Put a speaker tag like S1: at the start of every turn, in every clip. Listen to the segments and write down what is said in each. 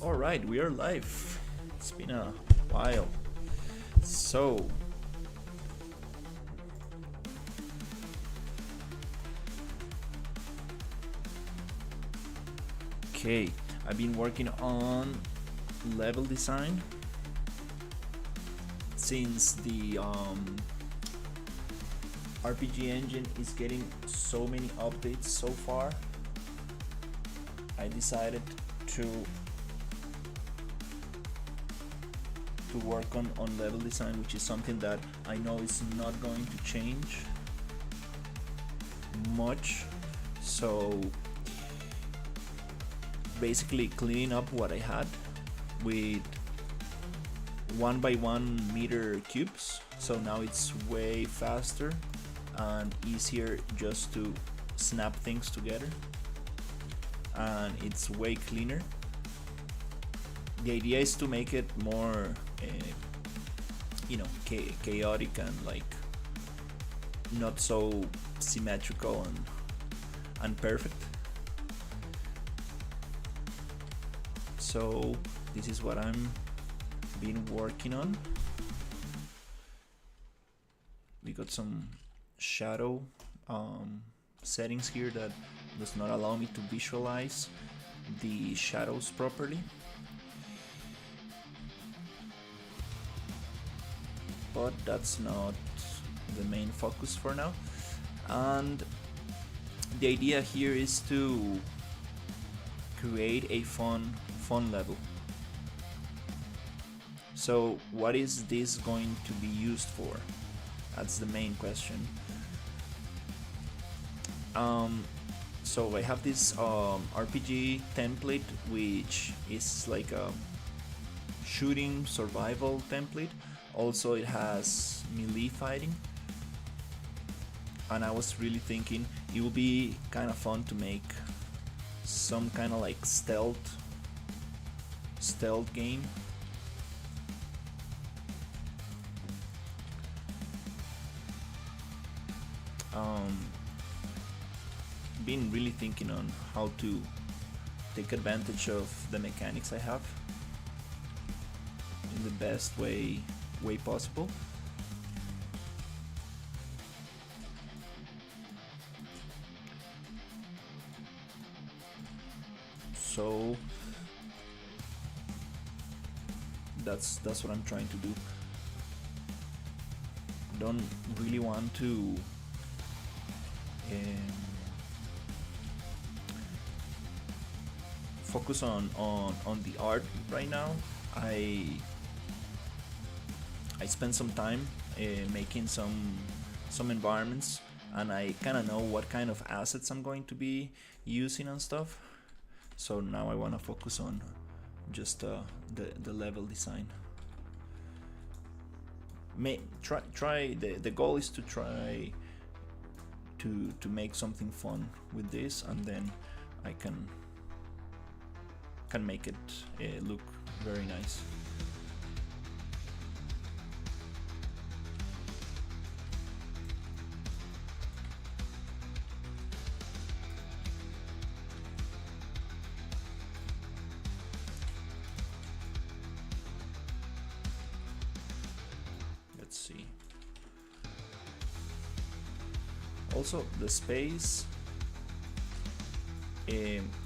S1: Alright, we are live. It's been a while. So, okay, I've been working on level design since the RPG engine is getting so many updates so far. I decided to work on level design, which is something that I know is not going to change much. So basically cleaning up what I had with 1x1 meter cubes, so now it's way faster and easier just to snap things together, and it's way cleaner. The idea is to make it more chaotic and like not so symmetrical and perfect. So this is what I'm been working on. We got some shadow settings here that does not allow me to visualize the shadows properly. But that's not the main focus for now. And the idea here is to create a fun level. So what is this going to be used for? That's the main question. So I have this RPG template, which is like a shooting survival template. Also, it has melee fighting, and I was really thinking it would be kind of fun to make some kind of like stealth game. Been really thinking on how to take advantage of the mechanics I have in the best way possible. So that's what I'm trying to do. Don't really want to focus on the art right now. I spent some time making some environments, and I kind of know what kind of assets I'm going to be using and stuff. So now I want to focus on just the level design. The goal is to try to make something fun with this, and then I can make it look very nice. See. Also, the space.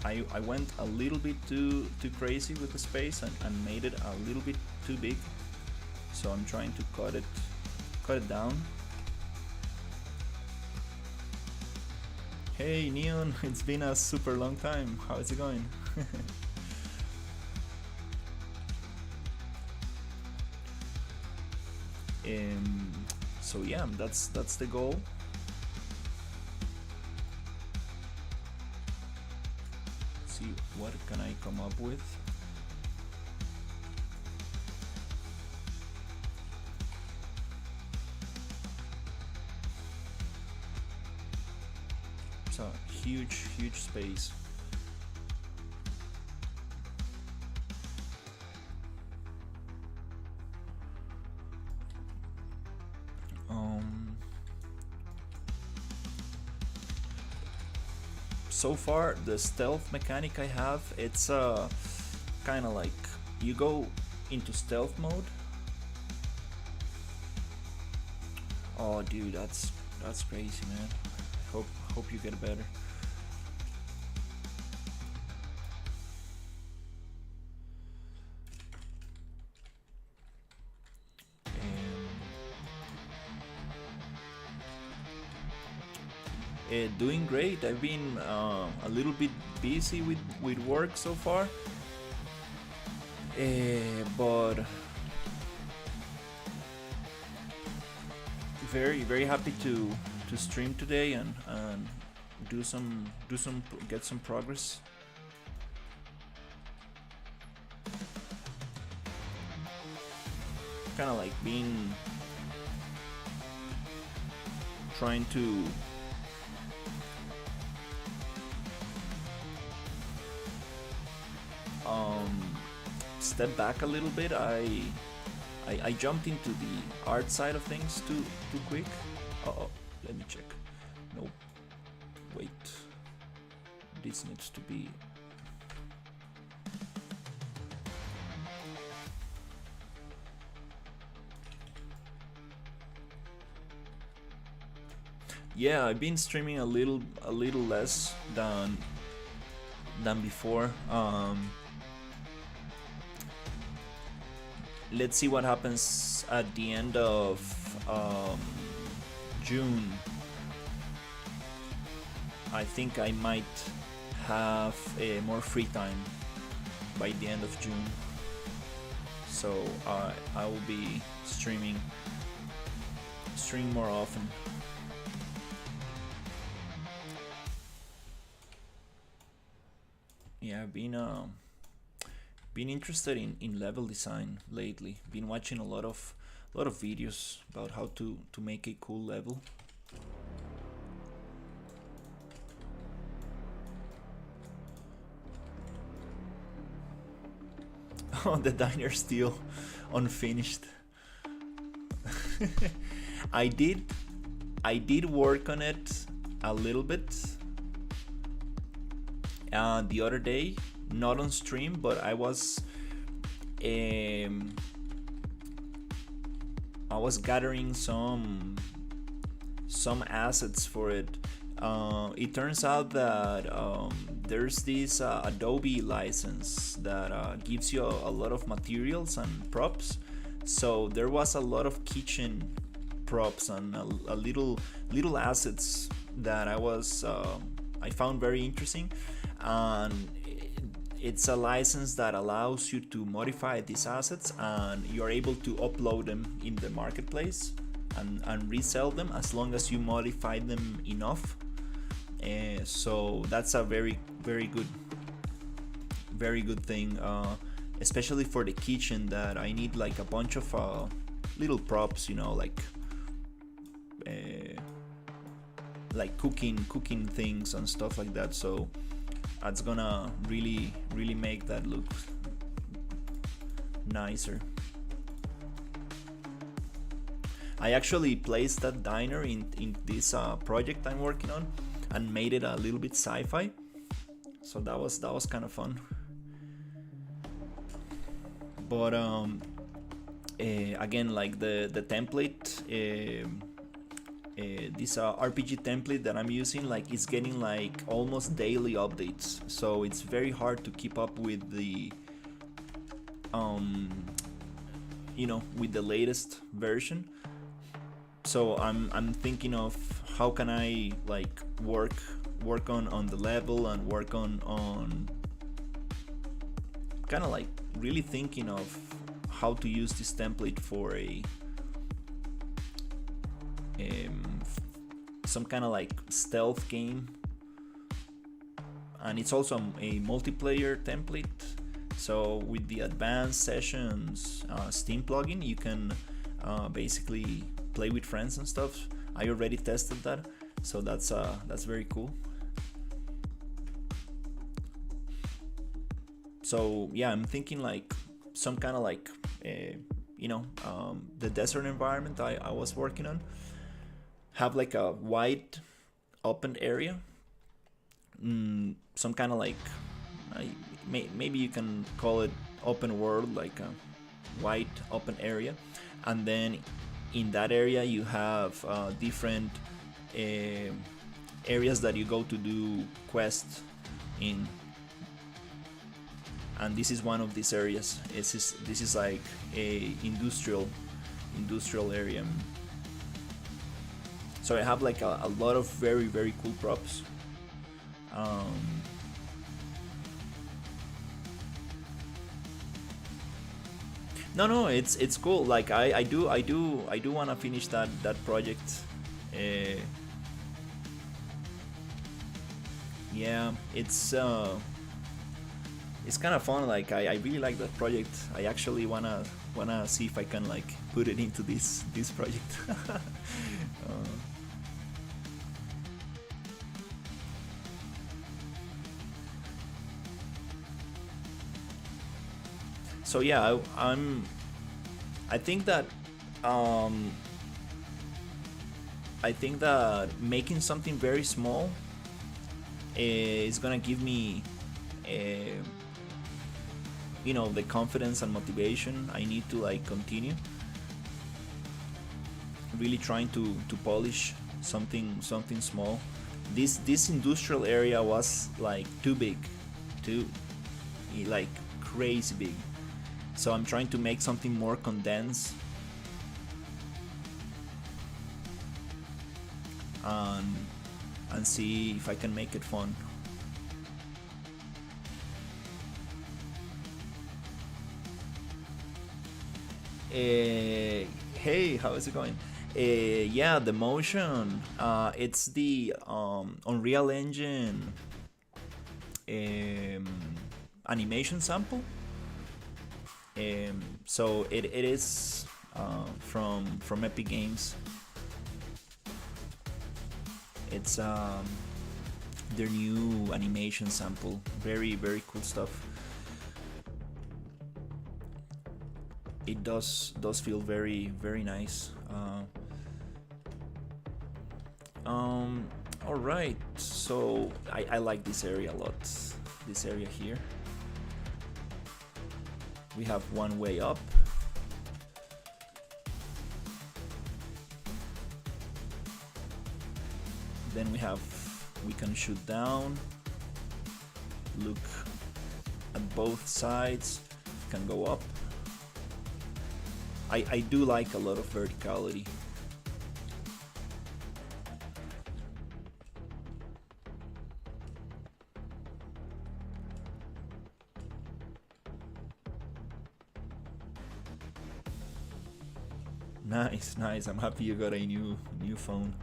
S1: I went a little bit too crazy with the space and made it a little bit too big. So I'm trying to cut it down. Hey Neon, it's been a super long time. How is it going? So yeah, that's the goal. Let's see what can I come up with. It's a huge space. So far, the stealth mechanic I have, it's kind of like you go into stealth mode. Oh, dude, that's crazy, man. Hope you get better. Doing great. I've been a little bit busy with work so far, but very happy to stream today and get some progress. Kind of like being trying to step back a little bit. I jumped into the art side of things too quick. Oh, let me check. Nope. Wait. This needs to be. Yeah, I've been streaming a little less than before. Let's see what happens at the end of June. I think I might have more free time by the end of June, so I will be streaming more often. Yeah, I've been interested in level design lately. Been watching a lot of videos about how to make a cool level. Oh, the diner's still unfinished. I did work on it a little bit the other day, not on stream, but I was gathering some assets for it. It turns out that there's this Adobe license that gives you a lot of materials and props. So there was a lot of kitchen props and a little assets that I found very interesting. And it's a license that allows you to modify these assets, and you're able to upload them in the marketplace and resell them as long as you modify them enough. So that's a very good thing, especially for the kitchen, that I need like a bunch of little props, like cooking things and stuff like that. So that's gonna really make that look nicer. I actually placed that diner in this project I'm working on and made it a little bit sci-fi, so that was kind of fun. But again, like the template, this RPG template that I'm using, like, is getting like almost daily updates, so it's very hard to keep up with the with the latest version. So I'm thinking of how can I like work on the level and work on kind of like really thinking of how to use this template for some kind of like stealth game. And it's also a multiplayer template, so with the advanced sessions Steam plugin, you can basically play with friends and stuff. I already tested that, so that's very cool. So yeah, I'm thinking like some kind of like the desert environment I was working on, have like a wide open area, some kind of like maybe you can call it open world, like a wide open area, and then in that area you have different uh, areas that you go to do quests in, and this is one of these areas. This is like a industrial area. So I have like a lot of very cool props. No, it's cool. Like I do want to finish that project. Uh, yeah, it's kind of fun. Like I really like that project. I actually wanna see if I can like put it into this project. So yeah, I think that um, I think that making something very small is gonna give me, uh, the confidence and motivation I need to like continue. Really trying to polish something small. This industrial area was like too big, too like crazy big. So I'm trying to make something more condensed, and see if I can make it fun. Hey, how is it going? Yeah, the motion. It's the Unreal Engine um, animation sample. So it is from Epic Games. It's their new animation sample. Very cool stuff. It does feel very nice. All right. So I like this area a lot. This area here. We have one way up. Then we can shoot down. Look at both sides. Can go up. I do like a lot of verticality. Nice. I'm happy you got a new phone.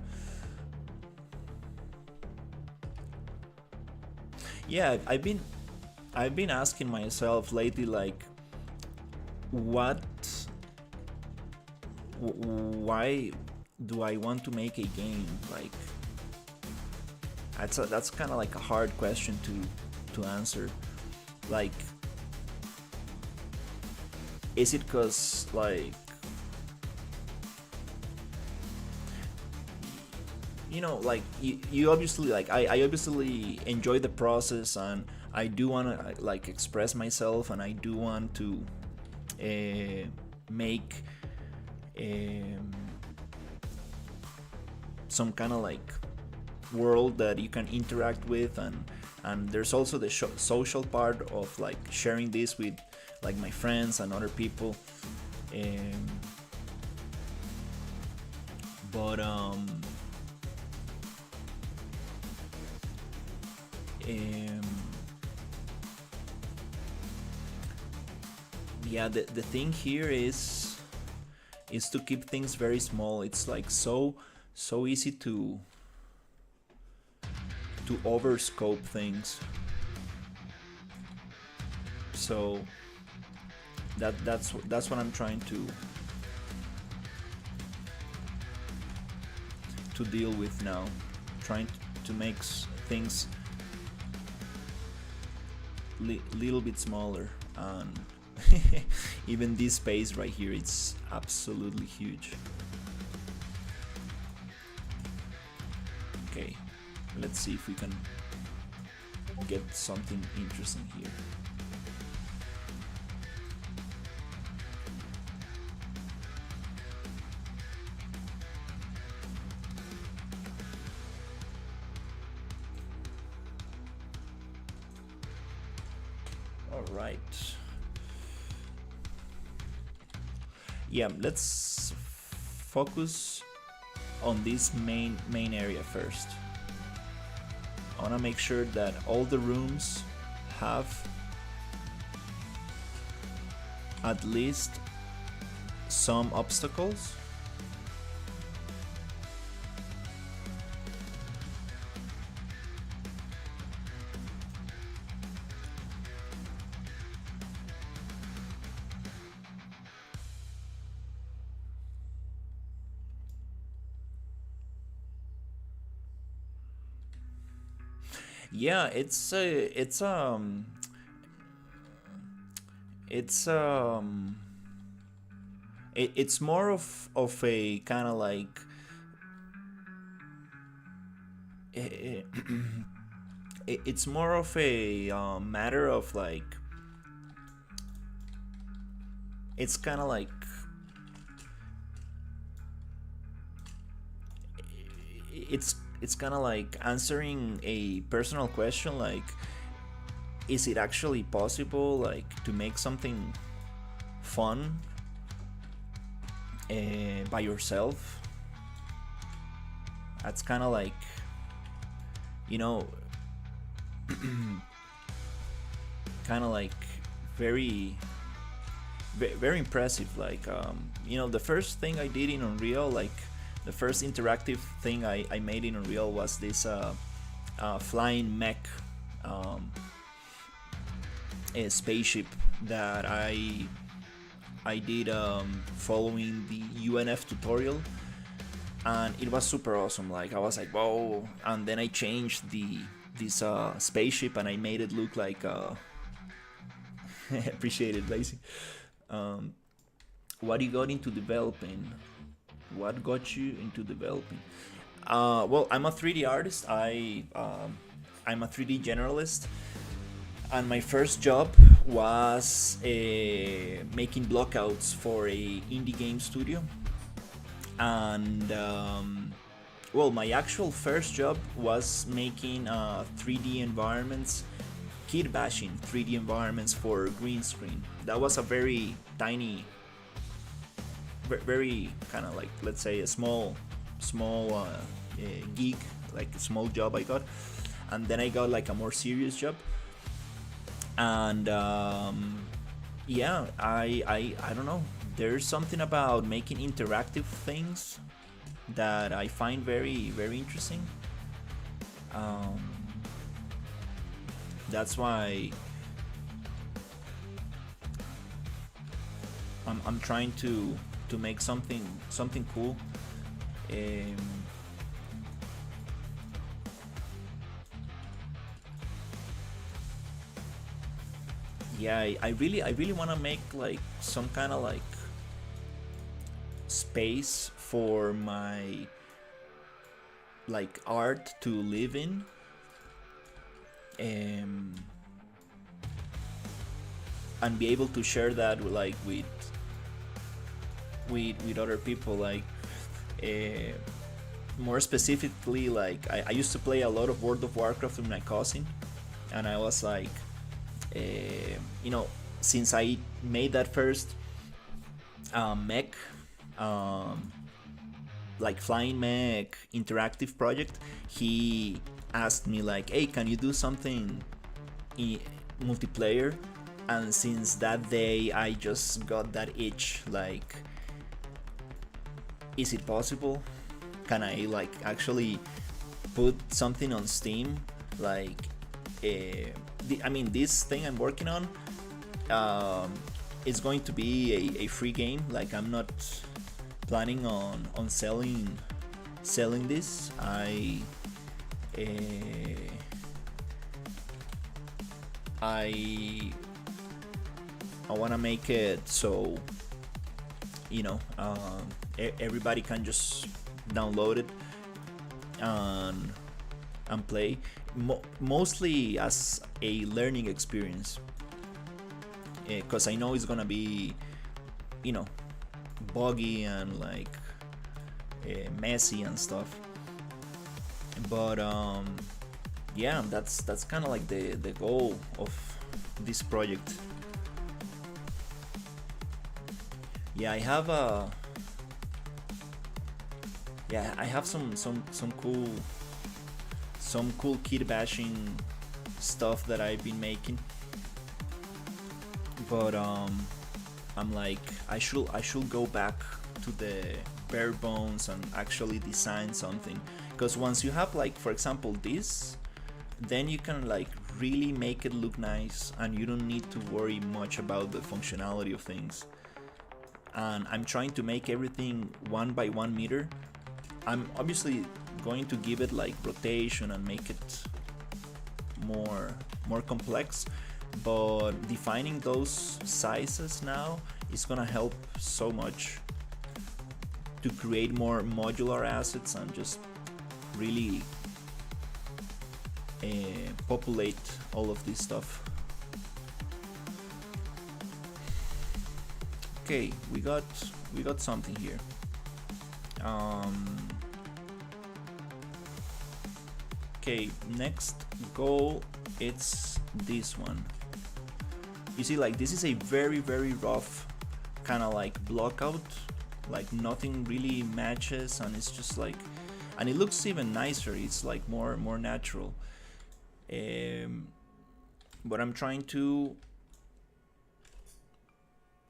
S1: Yeah, I've been asking myself lately, like, why do I want to make a game? Like, that's kind of like a hard question to answer. Like, is it because like like you obviously, like I obviously enjoy the process, and I do want to like express myself, and I do want to make some kind of like world that you can interact with, and there's also the social part of like sharing this with like my friends and other people. But yeah, the thing here is to keep things very small. It's like so easy to overscope things. So that's what I'm trying to deal with now, trying to make things little bit smaller, and even this space right here, it's absolutely huge. Okay, let's see if we can get something interesting here. All right. Yeah, let's focus on this main area first. I want to make sure that all the rooms have at least some obstacles. Yeah, it's it's more of a kind of like it's more of a matter of like it's kind of like it's kind of like answering a personal question like is it actually possible like to make something fun by yourself. That's kind of like, you know, kind of like very very impressive. Like you know, the first thing I did in Unreal, like the first interactive thing I made in Unreal was this flying mech a spaceship that I did following the UNF tutorial, and it was super awesome. Like I was like, whoa! And then I changed this spaceship and I made it look like appreciate it, Lazy. What you got into developing? What got you into developing? Well, I'm a 3D artist. I'm a 3D generalist, and my first job was making blockouts for a indie game studio. And well, my actual first job was making 3D environments, kit bashing 3D environments for green screen. That was a very tiny, very kind of like, let's say, a small gig, like a small job I got. And then I got like a more serious job, and yeah, I don't know, there's something about making interactive things that I find very very interesting. That's why I'm trying to make something cool. um, yeah, I really want to make like some kind of like space for my like art to live in, um, and be able to share that like with other people. Like more specifically, like I used to play a lot of World of Warcraft with my cousin, and I was like, you know, since I made that first mech, like flying mech interactive project, he asked me like, hey, can you do something in multiplayer? And since that day I just got that itch, like, is it possible? Can I like actually put something on Steam? Like I mean, this thing I'm working on is going to be a free game. Like I'm not planning on selling this. I want to make it so, you know, everybody can just download it and play, mostly as a learning experience, because I know it's gonna be, you know, buggy and like messy and stuff. But yeah, that's kind of like the goal this project. Yeah, I have a yeah, I have some cool kit bashing stuff that I've been making, but I'm like I should go back to the bare bones and actually design something, because once you have, like, for example, this, then you can like really make it look nice and you don't need to worry much about the functionality of things. And I'm trying to make everything 1 by 1 meter. I'm obviously going to give it like rotation and make it more complex, but defining those sizes now is gonna help so much to create more modular assets and just really populate all of this stuff. Okay, we got something here. Okay, next goal, it's this one. You see, like, this is a very rough kind of like block out, like nothing really matches, and it's just like, and it looks even nicer. It's like more natural. But I'm trying to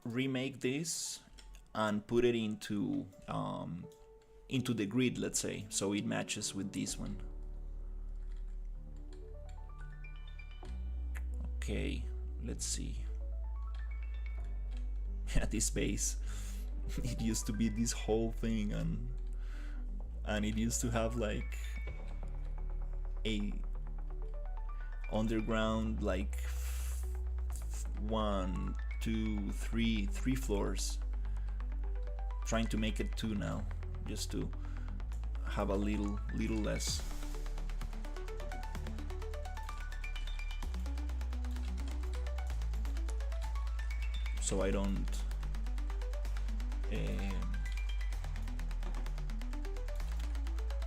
S1: remake this and put it into the grid, let's say, so it matches with this one. Okay, let's see. Yeah, this base, it used to be this whole thing, and it used to have like a underground, like 1, 2, 3 floors. Trying to make it 2 now, just to have a little less. So I don't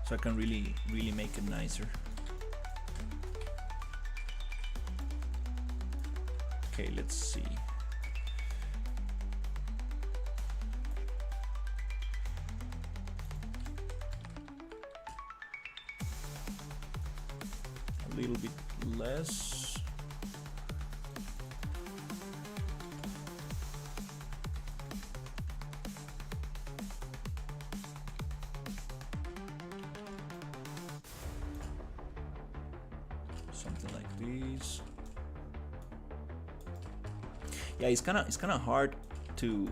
S1: so I can really make it nicer. Okay, let's see. A little bit less. Something like this. Yeah, it's kind of hard to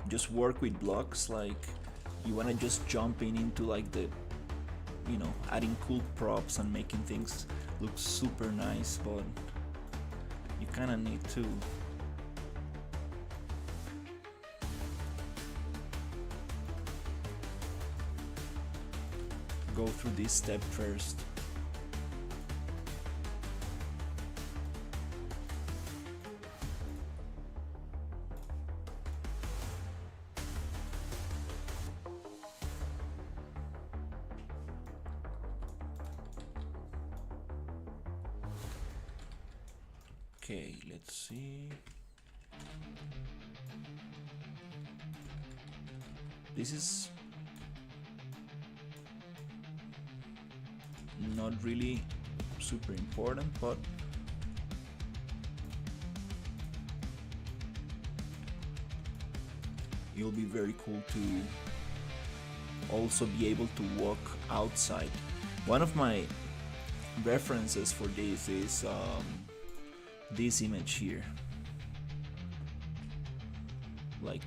S1: just work with blocks. Like, you want to just jump into like the, you know, adding cool props and making things look super nice, but you kind of need to go through this step first. Okay, let's see. This is not really super important, but it'll be very cool to also be able to walk outside. One of my references for this is this image here. Like,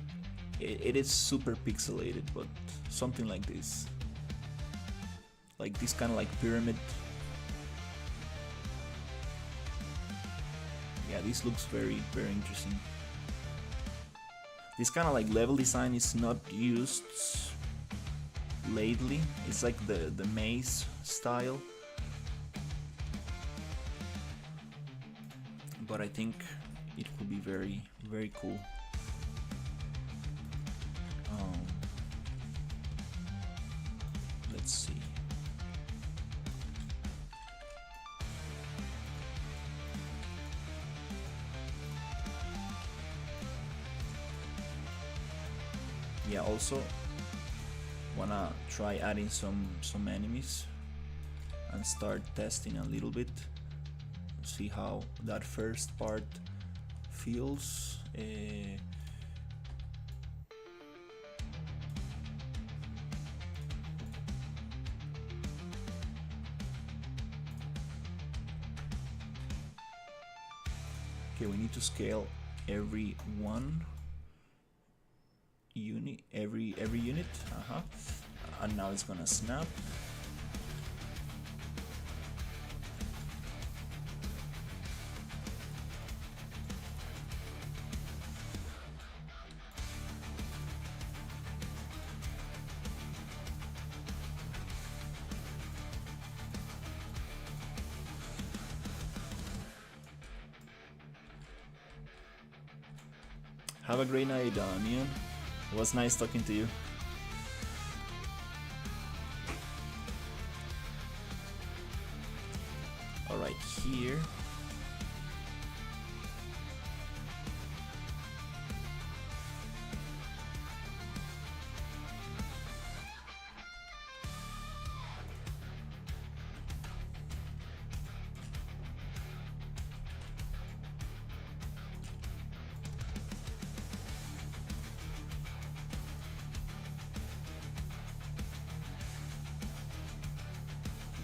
S1: it is super pixelated, but something like this. Like this kind of like pyramid. Yeah, this looks very interesting. This kind of like level design is not used lately. It's like the maze style. But I think it could be very cool. Let's see. Yeah, also wanna try adding some enemies and start testing a little bit, see how that first part feels. Okay, we need to scale every unit, every unit. And now it's gonna snap. Have a great night, Neon. It was nice talking to you. Alright, here.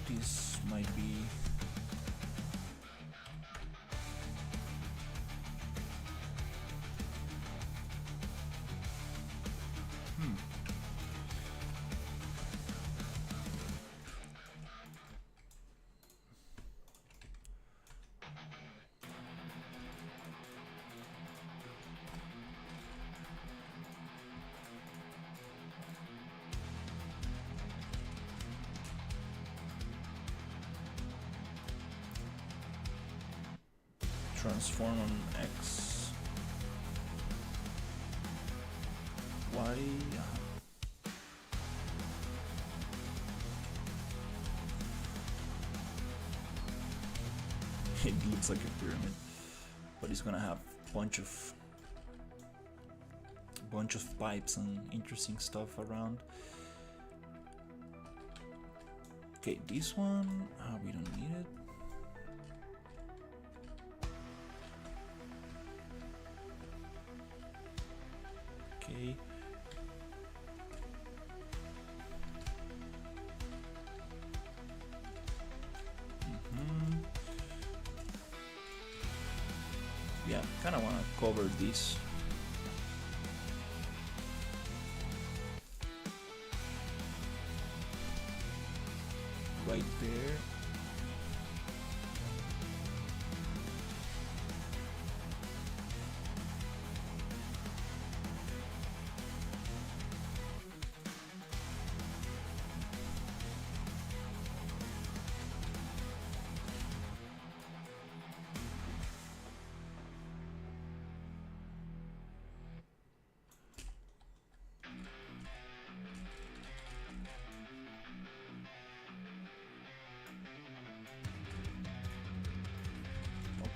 S1: This might be transform on X, Y. It looks like a pyramid, but it's gonna have bunch of pipes and interesting stuff around. Okay, this one we don't need it. Okay. Yeah, kind of want to cover this. Right there.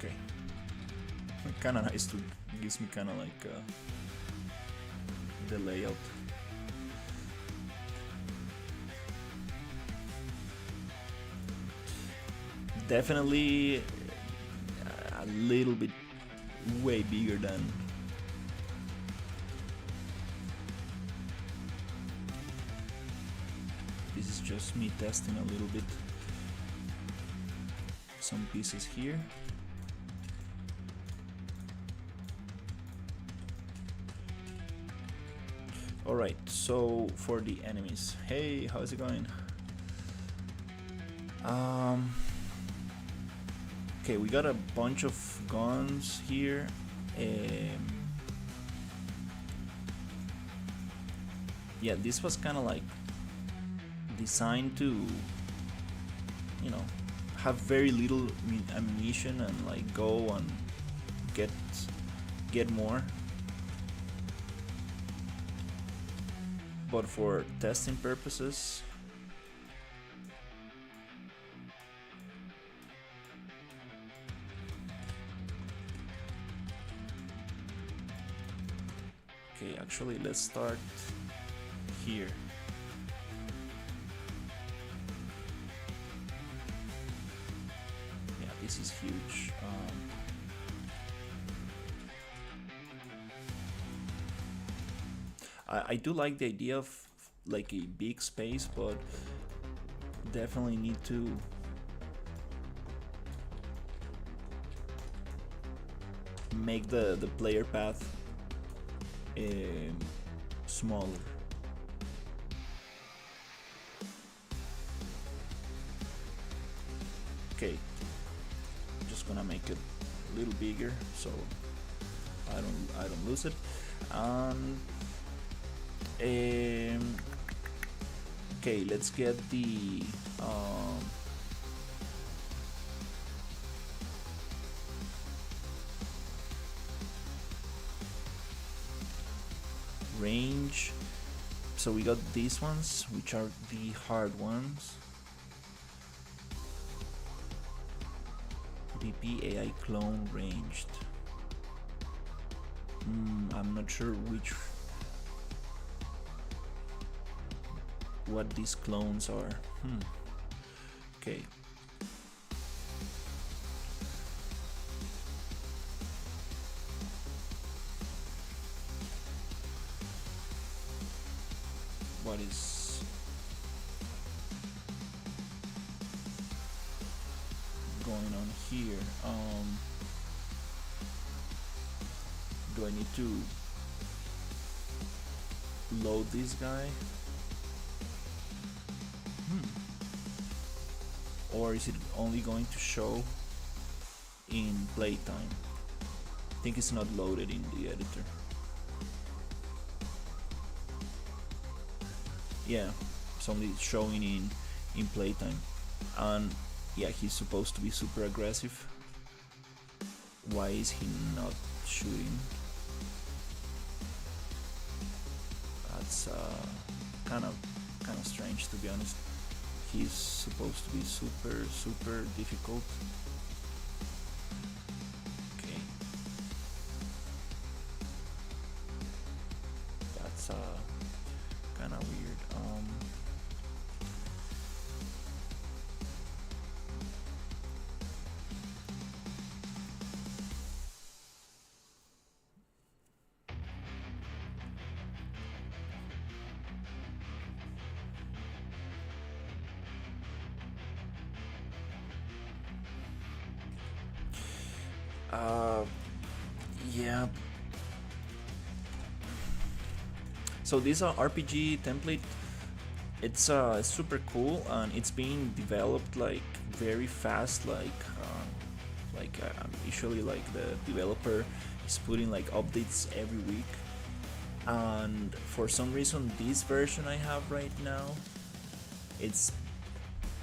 S1: Okay. Kind of nice too. Gives me kind of like the layout. Definitely a little bit way bigger than this. Is just me testing a little bit some pieces here. Alright, so for the enemies. Hey, how's it going? Okay, we got a bunch of guns here. Yeah, this was kind of like designed to, you know, have very little ammunition and like go and get more. But for testing purposes, okay, actually let's start here. Yeah, this is huge. I do like the idea of like a big space, but definitely need to make the player path smaller. Okay, I'm just gonna make it a little bigger so I don't lose it. And okay, let's get the range. So we got these ones, which are the hard ones. DP AI clone ranged. I'm not sure what these clones are. Okay. What is going on here? Do I need to load this guy? Or is it only going to show in playtime? I think it's not loaded in the editor. Yeah, it's only showing in playtime. And yeah, he's supposed to be super aggressive. Why is he not shooting? That's kind of strange, to be honest. He's supposed to be super difficult. Okay, that's kind of weird. Yeah. So this RPG template, it's super cool, and it's being developed like very fast. Usually like the developer is putting like updates every week, and for some reason this version I have right now, it's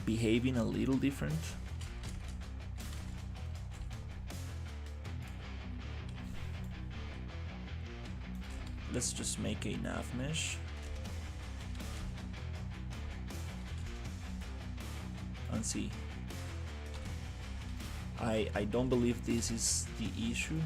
S1: behaving a little different. Let's just make a nav mesh and see. I don't believe this is the issue.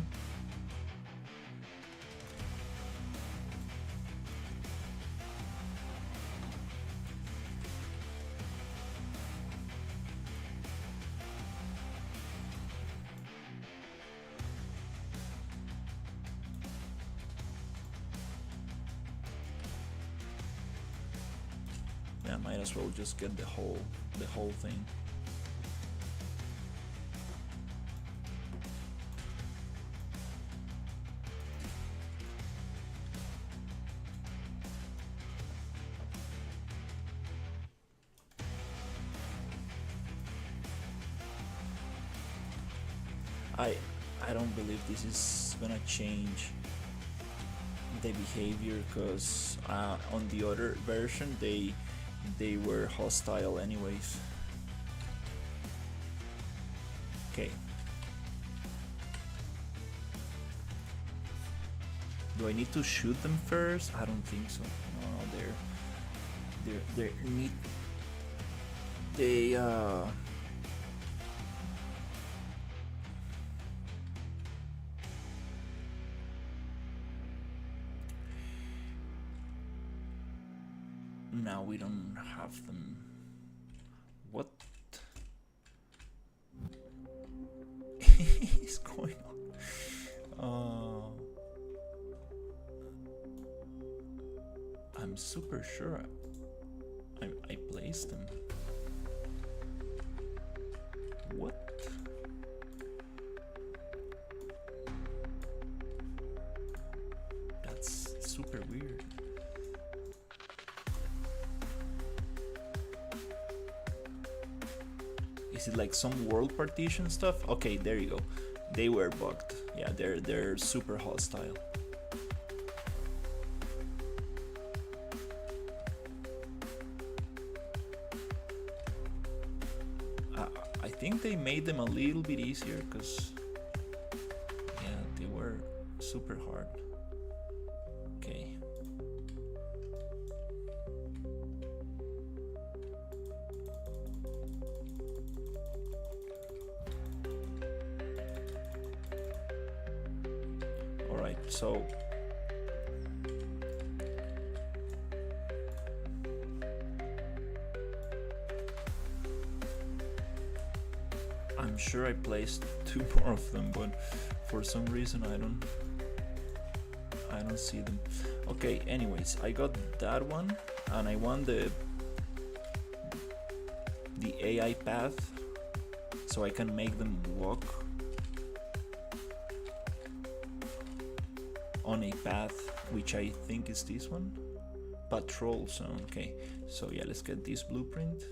S1: Yeah, might as well just get the whole thing. I don't believe this is gonna change the behavior, because on the other version they were hostile anyways. Okay. Do I need to shoot them first? I don't think so. No, they're neat. They Now we don't have them. What is going on? I'm super sure I placed them. What? That's super weird. Is it like some world partition stuff? Okay, there you go. They were bugged. Yeah, they're super hostile. I think they made them a little bit easier because yeah, they were super hard. Okay. All right, so I'm sure I placed 2 more of them, but for some reason I don't see them. Okay, anyways, I got that one, and I want the AI path so I can make them walk on a path, which I think is this one, patrol zone. Okay, so yeah, let's get this blueprint.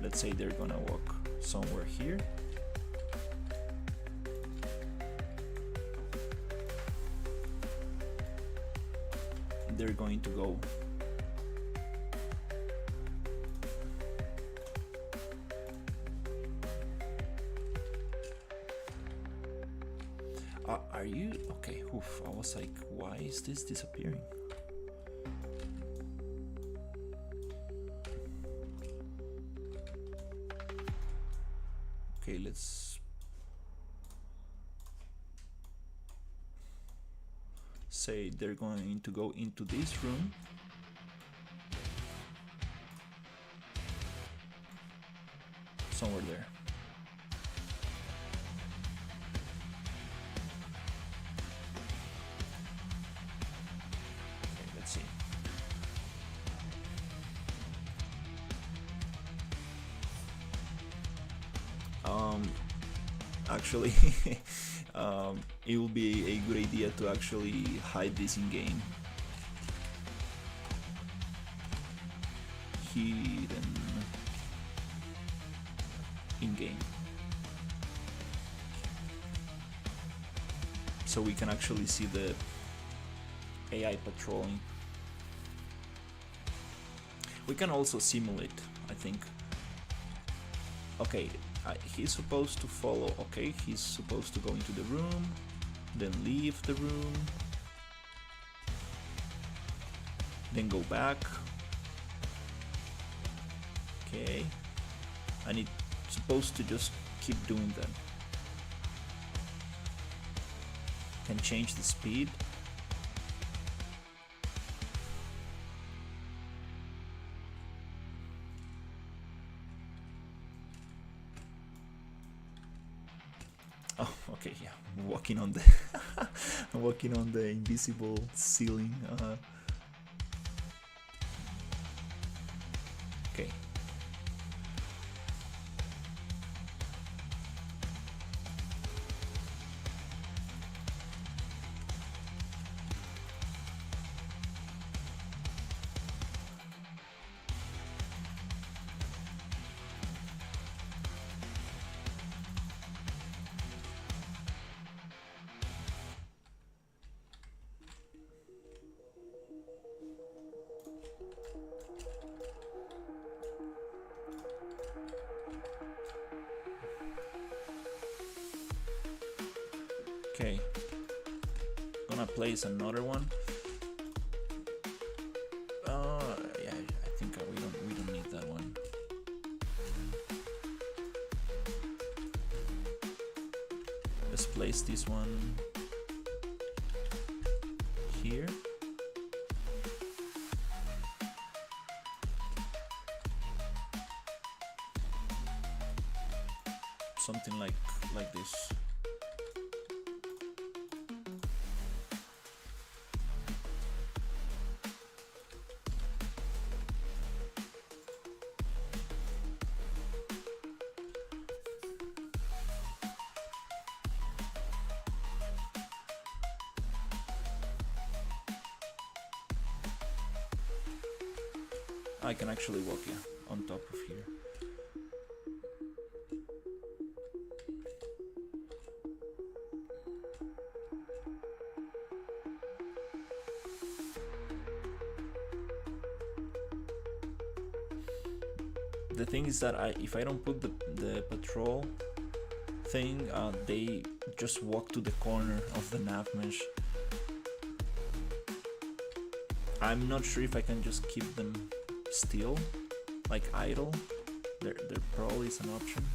S1: Let's say they're gonna walk somewhere here. They're going to go are you okay? Oof, I was like, why is this disappearing? Okay, let's say they're going to go into this room. Somewhere there. Okay, let's see. Actually, it will be a good idea to actually hide this in game. Hidden in game, so we can actually see the AI patrolling. We can also simulate, I think. Okay, he's supposed to follow. Okay, he's supposed to go into the room, then leave the room, then go back. Okay, and it's supposed to just keep doing that. Can change the speed. Oh, okay, yeah, walking on the walking on the invisible ceiling. Okay. Okay, gonna place another one. Yeah, I think we don't need that one. Let's place this one here. Something like this. I can actually walk, yeah, on top of here. The thing is that if I don't put the patrol thing, they just walk to the corner of the nav mesh. I'm not sure if I can just keep them still, like idle. There probably is an option.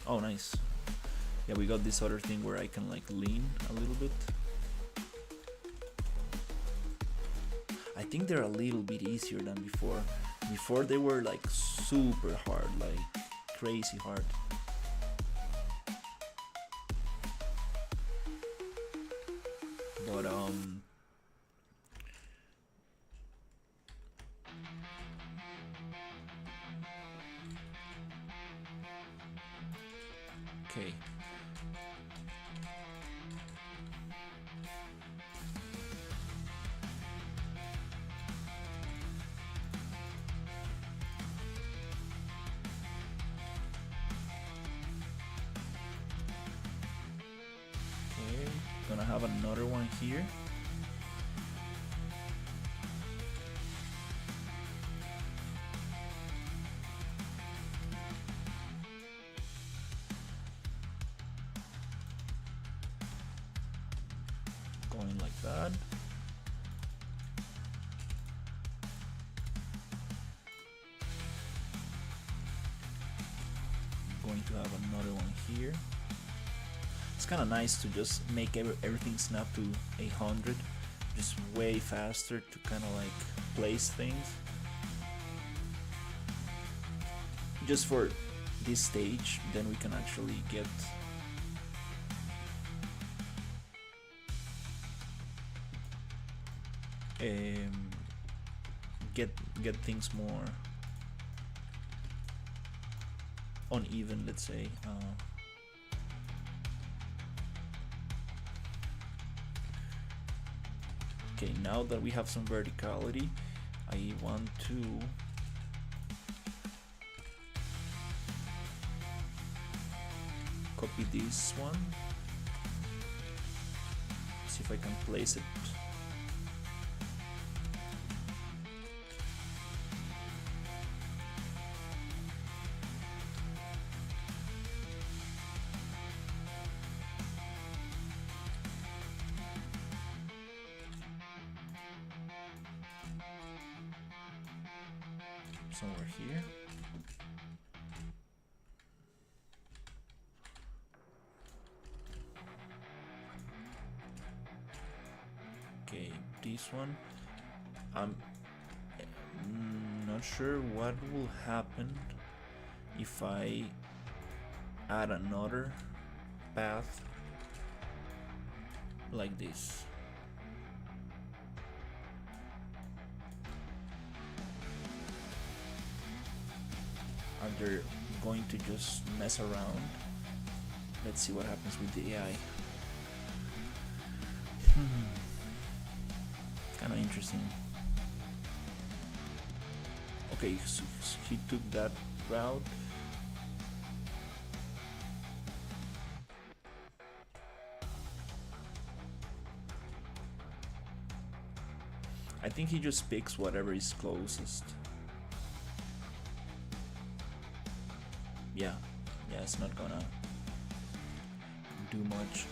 S1: Oh, nice. Yeah, we got this other thing where I can like lean a little bit. I think they're a little bit easier than before. Before they were like super hard, like crazy hard. But okay. Gonna have another one here. Going like that. Going to have another one here. It's kind of nice to just make everything snap to 100, just way faster to kind of like place things. Just for this stage, then we can actually get things more uneven, let's say. Okay, now that we have some verticality, I want to copy this one. See if I can place it. Somewhere here. Okay, this one. I'm not sure what will happen if I add another path like this. Are they going to just mess around? Let's see what happens with the AI. Kind of interesting. Okay, so he took that route. I think he just picks whatever is closest. Yeah, it's not gonna do much.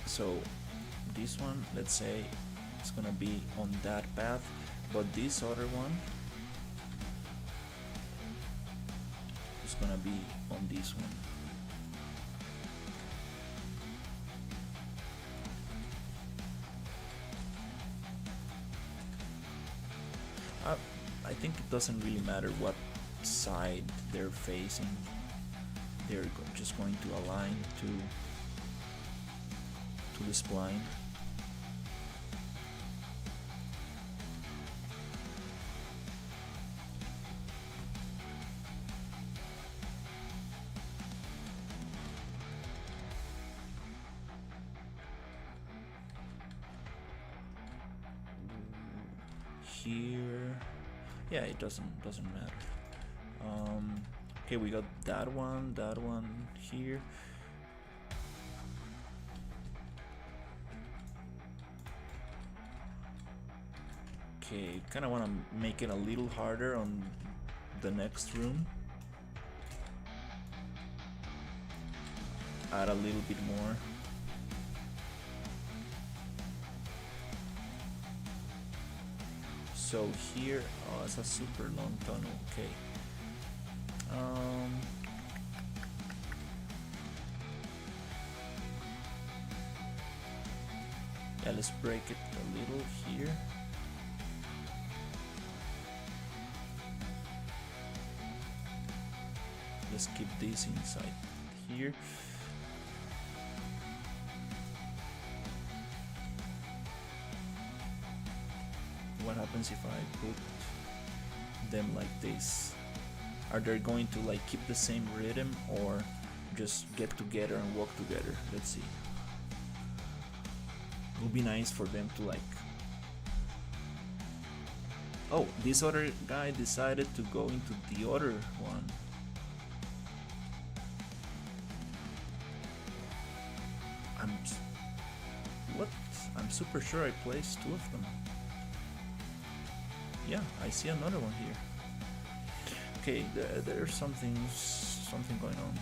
S1: So this one, let's say it's gonna be on that path, but this other one is gonna be on this one. I think it doesn't really matter what side they're facing. They're just going to align to the spline. Here, yeah, it doesn't matter. Okay, we got that one here. Okay, kind of want to make it a little harder on the next room. Add a little bit more. So here, oh, it's a super long tunnel. Okay. Yeah, let's break it a little here. Let's keep this inside here. What happens if I put them like this? Are they going to like keep the same rhythm or just get together and walk together? Let's see. It would be nice for them to like... Oh, this other guy decided to go into the other one. What? I'm super sure I placed two of them. Yeah, I see another one here. Okay, there's something going on.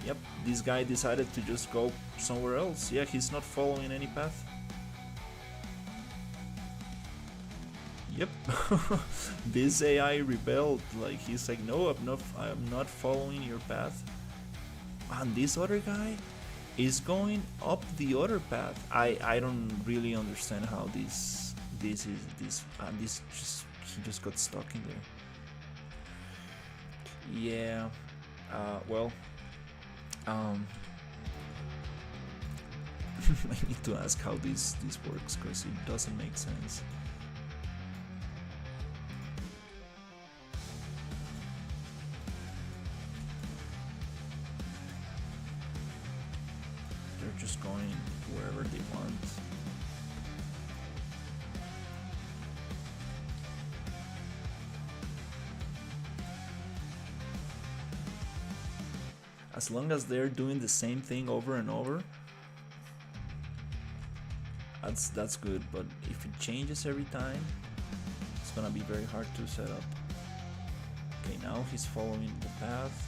S1: Yep, this guy decided to just go somewhere else. Yeah, he's not following any path. Yep, this AI rebelled. Like he's like, no, I'm not following your path. And this other guy is going up the other path. I don't really understand how this just he just got stuck in there. Yeah, well, I need to ask how this works because it doesn't make sense. Just going wherever they want. As long as they're doing the same thing over and over, that's good, but if it changes every time, it's gonna be very hard to set up. Okay, now he's following the path.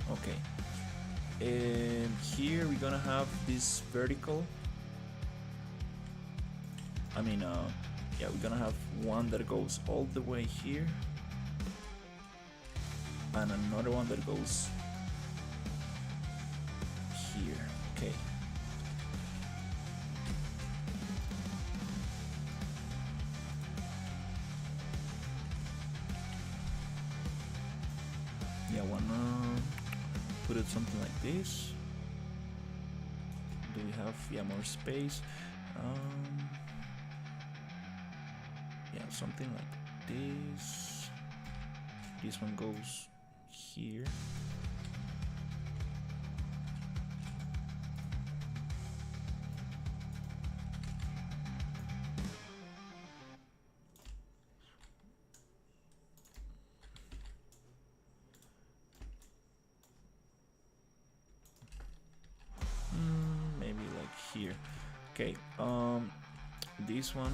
S1: Okay, and here we're gonna have this vertical. Yeah, we're gonna have one that goes all the way here, and another one that goes here. Okay. Yeah, put it something like this. Do we have more space? Yeah, something like this. This one goes here. This one.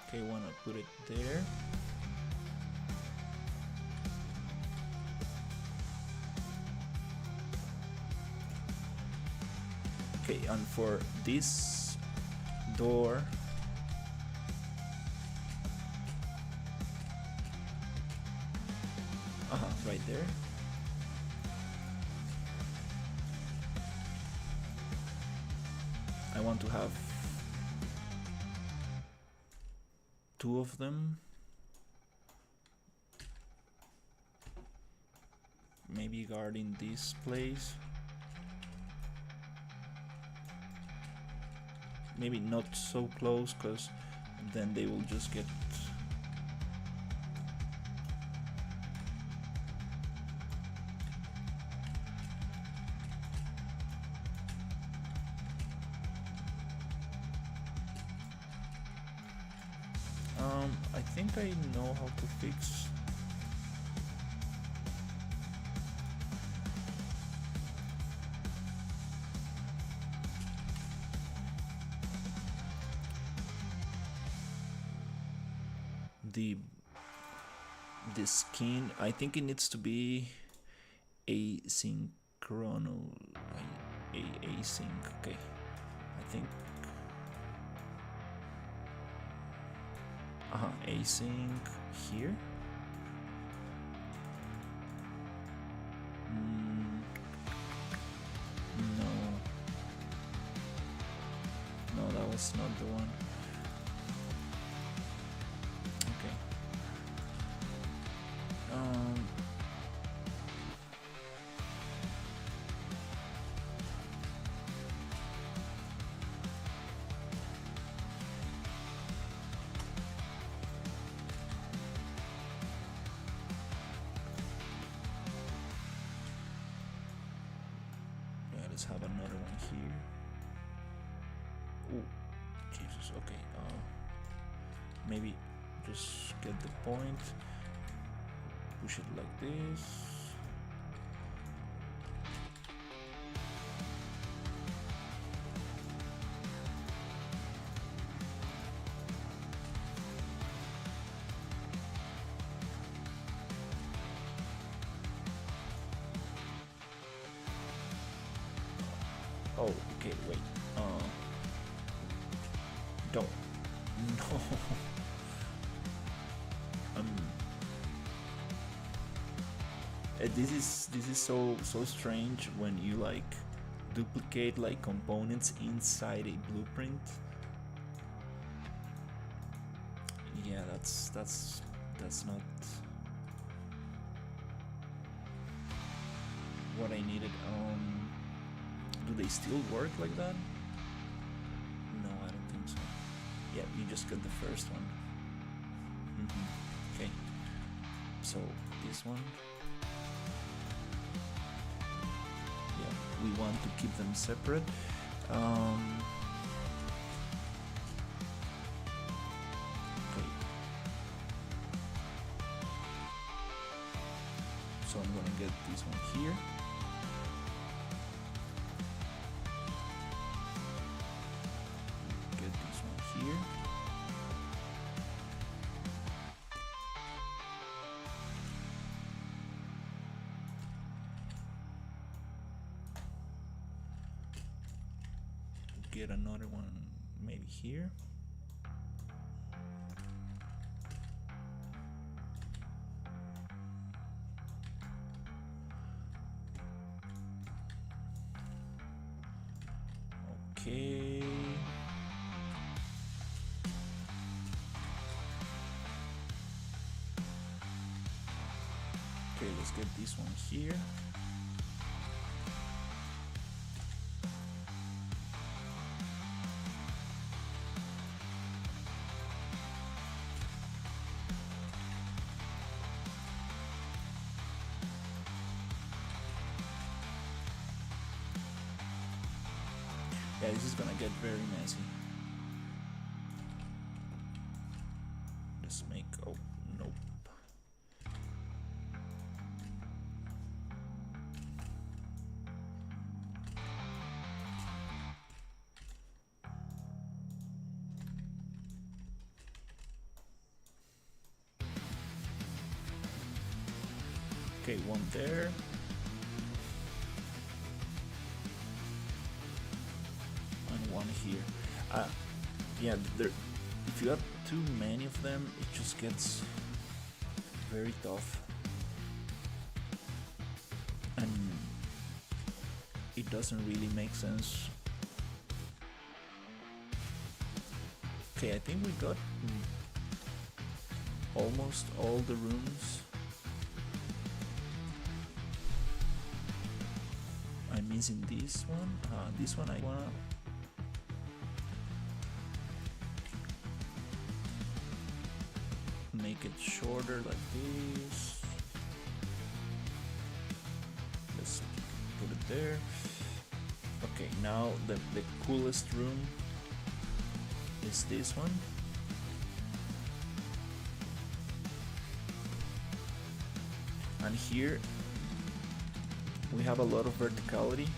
S1: Okay, wanna put it there. Okay, and for this door, right there. I want to have two of them. Maybe guarding this place. Maybe not so close, because then they will just get... I think I know how to fix... the skin. I think it needs to be asynchronal. Async. Okay, I think. Async here. No, that was not the one. Okay. Let's have another one here. Oh, Jesus. Okay. Maybe just get the point. Push it like this. Oh, okay, wait. Don't. No. This is so strange when you like duplicate like components inside a blueprint. Yeah, that's not what I needed. Do they still work like that? No, I don't think so. Yeah, you just got the first one. Okay. So this one. Yeah, we want to keep them separate. Okay. So I'm gonna get this one here. Here. Get another one maybe here. Okay. Okay, let's get this one here. Yeah, this is gonna get very messy. make, oh, nope. Okay, one there. And one here. Yeah, there, if you have too many of them, it just gets very tough. And it doesn't really make sense. Okay, I think we got almost all the rooms. I'm missing this one. This one I wanna. Make it shorter like this. Let's put it there. Okay, now the coolest room is this one. And here we have a lot of verticality.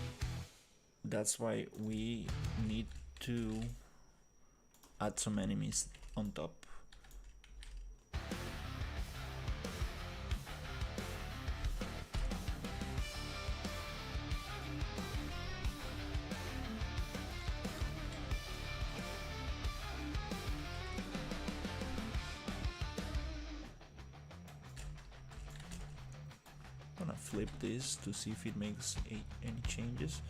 S1: That's why we need to add some enemies on top. Flip this to see if it makes any changes.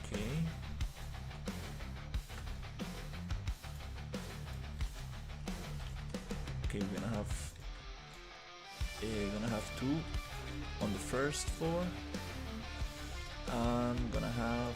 S1: Okay. Okay, we're gonna have two on the first floor. I'm gonna have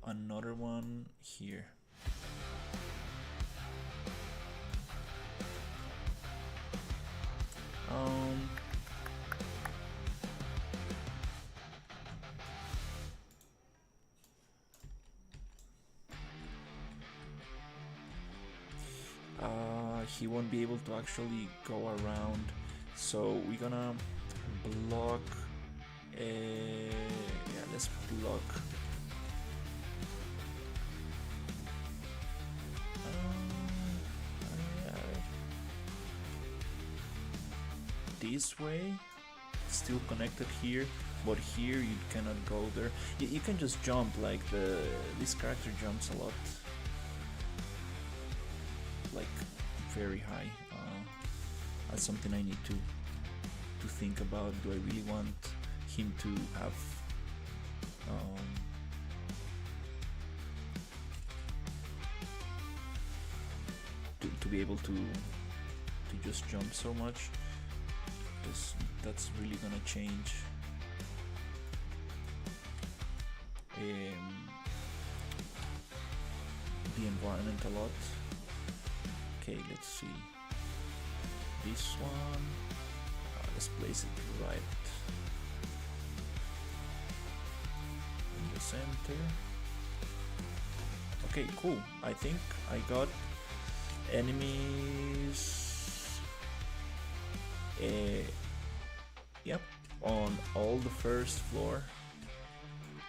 S1: another one here. He won't be able to actually go around, so we're gonna block. Yeah, let's block. This way, still connected here, but here you cannot go there. You can just jump, like this character jumps a lot, like very high. That's something I need to think about. Do I really want him to have to be able to just jump so much? Because that's really gonna change the environment a lot. Okay, let's see this one. Let's place it right in the center. Okay, cool. I think I got enemies. Yep, on all the first floor.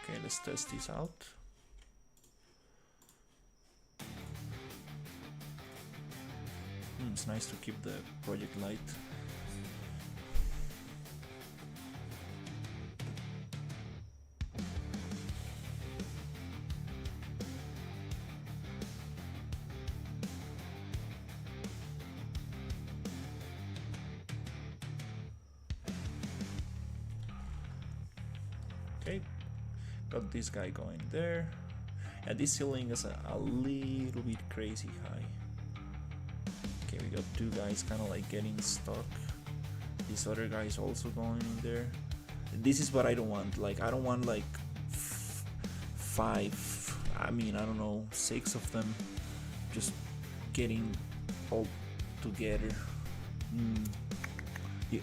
S1: Okay, let's test this out. It's nice to keep the project light. Okay, got this guy going there. And this ceiling is a little bit crazy high. Okay, we got two guys kind of like getting stuck. This other guy is also going in there. This is what I don't want. Like, I don't want like 5 I mean, I don't know, 6 of them just getting all together. Mm. Yeah,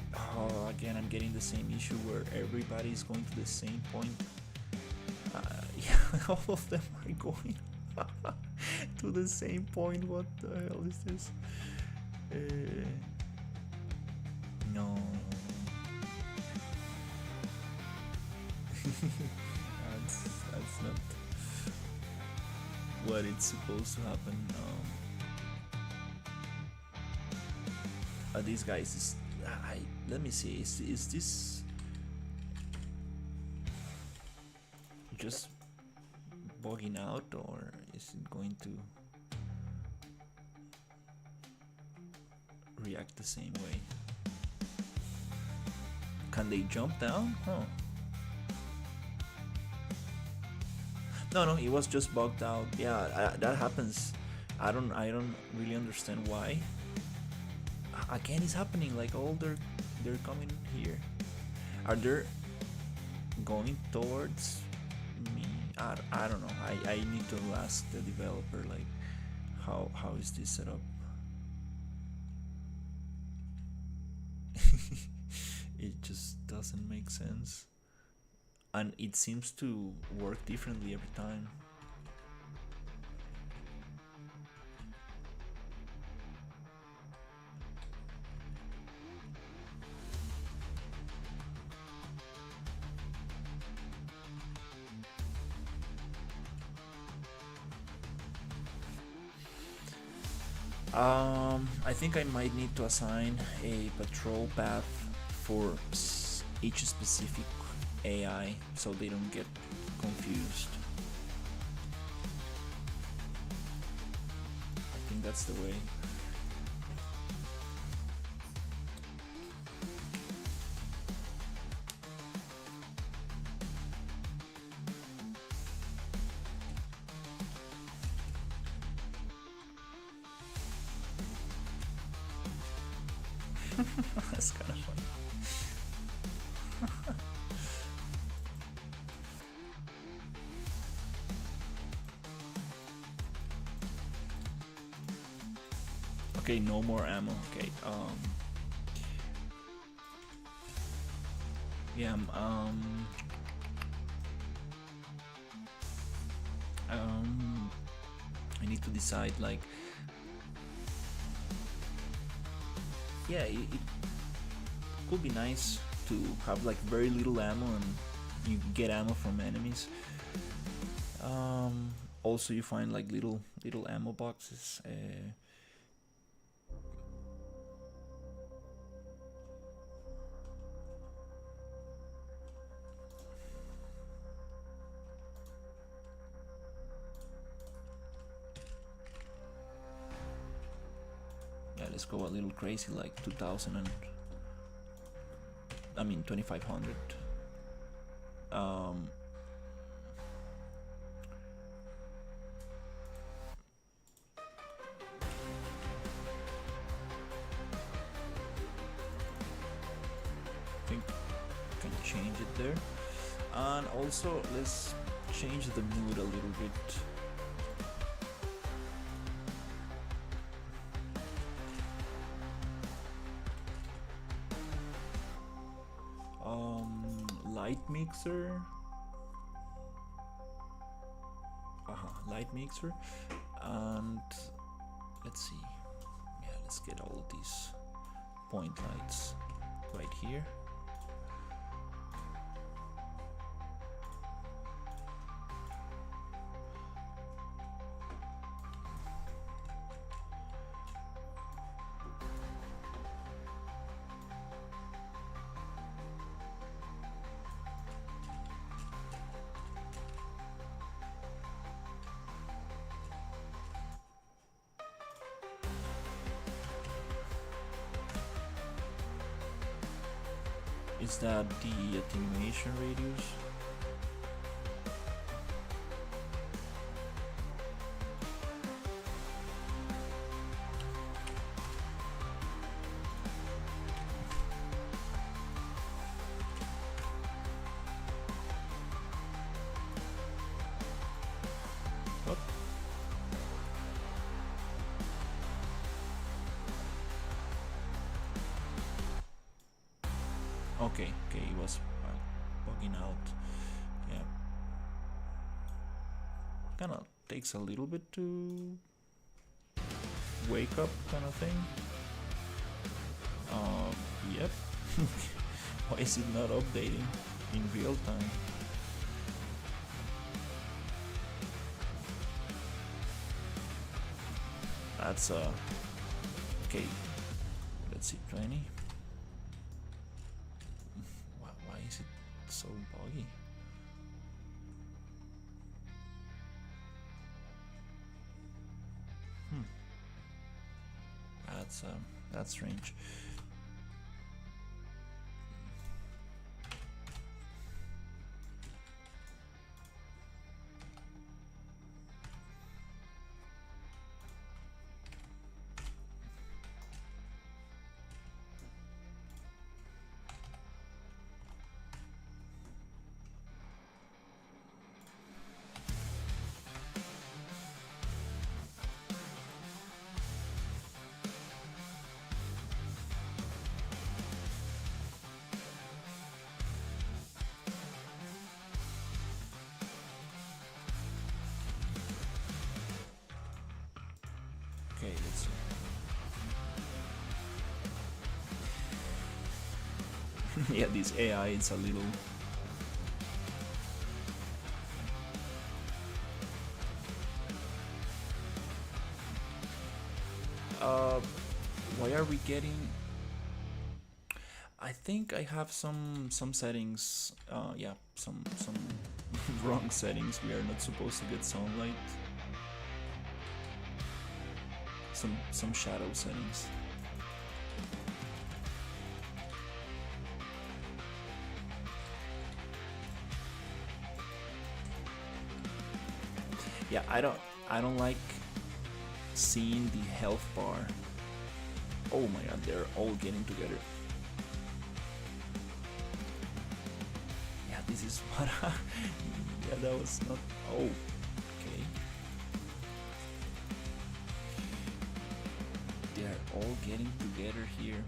S1: again, I'm getting the same issue where everybody's going to the same point. Yeah, all of them are going to the same point. What the hell is this? No. that's not what it's supposed to happen. These guys is let me see, is this just bugging out, or is it going to react the same way? Can they jump down? Oh. No, it was just bugged out. Yeah, that happens. I don't really understand why. Again, it's happening. Like, all they're coming here. Are they going towards me? I don't know. I need to ask the developer, like, how is this set up? It just doesn't make sense, and it seems to work differently every time. I think I might need to assign a patrol path for each specific AI so they don't get confused. I think that's the way. That's kind of funny. Okay, no more ammo. Okay. Yeah. I need to decide, like. Yeah, it could be nice to have like very little ammo and you get ammo from enemies. Also, you find like little ammo boxes. Yeah, let's go a little crazy, like 2,000 and 2,500. I think I can change it there, and also let's change the mood a little bit. Light mixer. Light mixer, and let's see. Yeah, let's get all of these point lights right here. Is that the attenuation radius? Okay, okay, it was bugging out. Yeah, kind of takes a little bit to wake up, kind of thing. Yep. Why is it not updating in real time? That's okay. Let's see, 20. Why is it so buggy? That's strange. Okay, let's see. Yeah, this AI, it's a little. Why are we getting? I think I have some settings. Yeah, some wrong settings. We are not supposed to get sunlight. Some shadow settings. Yeah, I don't like seeing the health bar. Oh my god, they're all getting together. Yeah, this is what yeah, that was not. Oh, okay. They're all getting together here.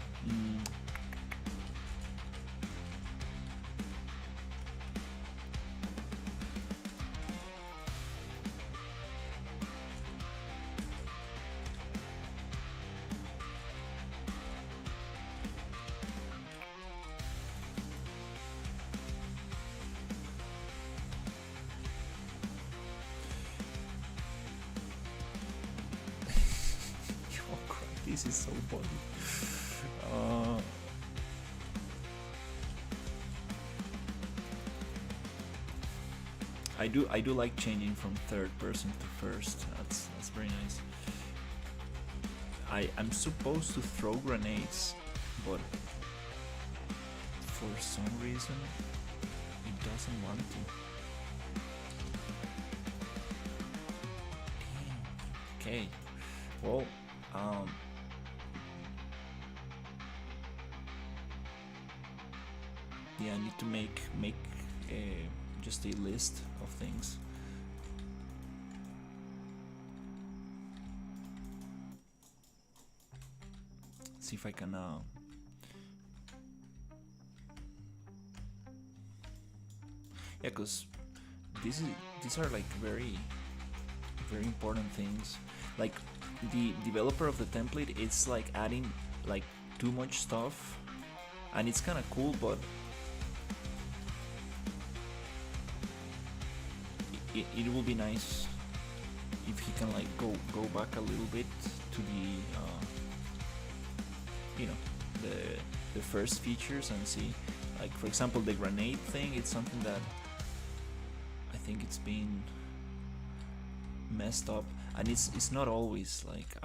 S1: This is so funny. I do like changing from third person to first. That's very nice. I'm supposed to throw grenades, but for some reason it doesn't want to. Damn. Okay. Well, yeah, I need to make just a list of things. See if I can yeah, cause these are like very important things. Like the developer of the template, it's like adding like too much stuff, and it's kind of cool, but it will be nice if he can like go back a little bit to the you know, the first features and see, like for example the grenade thing. It's something that I think it's been messed up, and it's not always like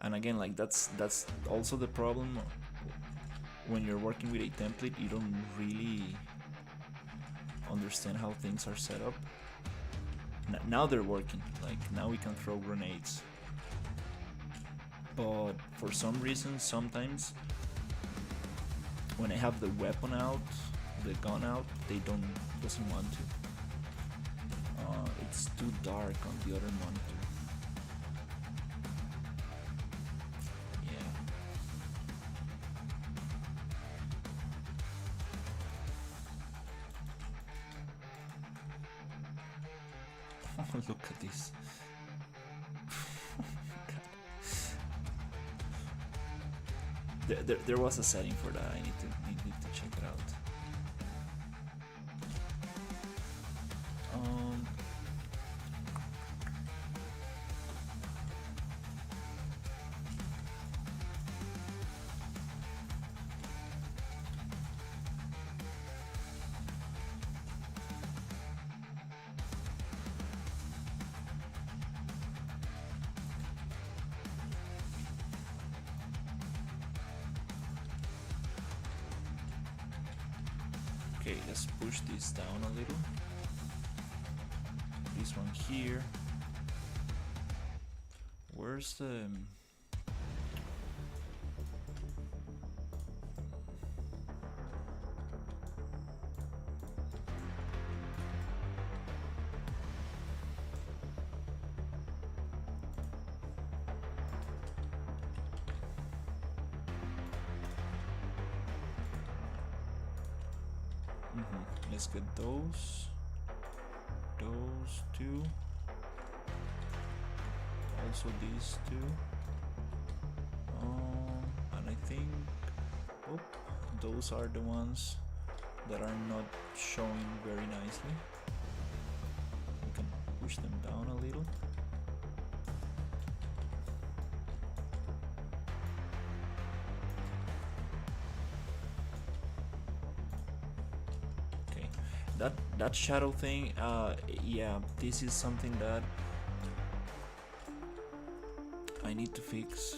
S1: and again, like that's also the problem when you're working with a template. You don't really understand how things are set up. Now they're working, like now we can throw grenades, but for some reason sometimes when I have the weapon out, the gun out, they doesn't want to. It's too dark on the other monitor. Yeah. Look at this. There was a setting for that. I need to check it out. Okay, let's push this down a little. This one here. Where's the... Let's get those two, also these two, and I think those are the ones that are not showing very nicely. We can push them down a little. That shadow thing, yeah, this is something that I need to fix.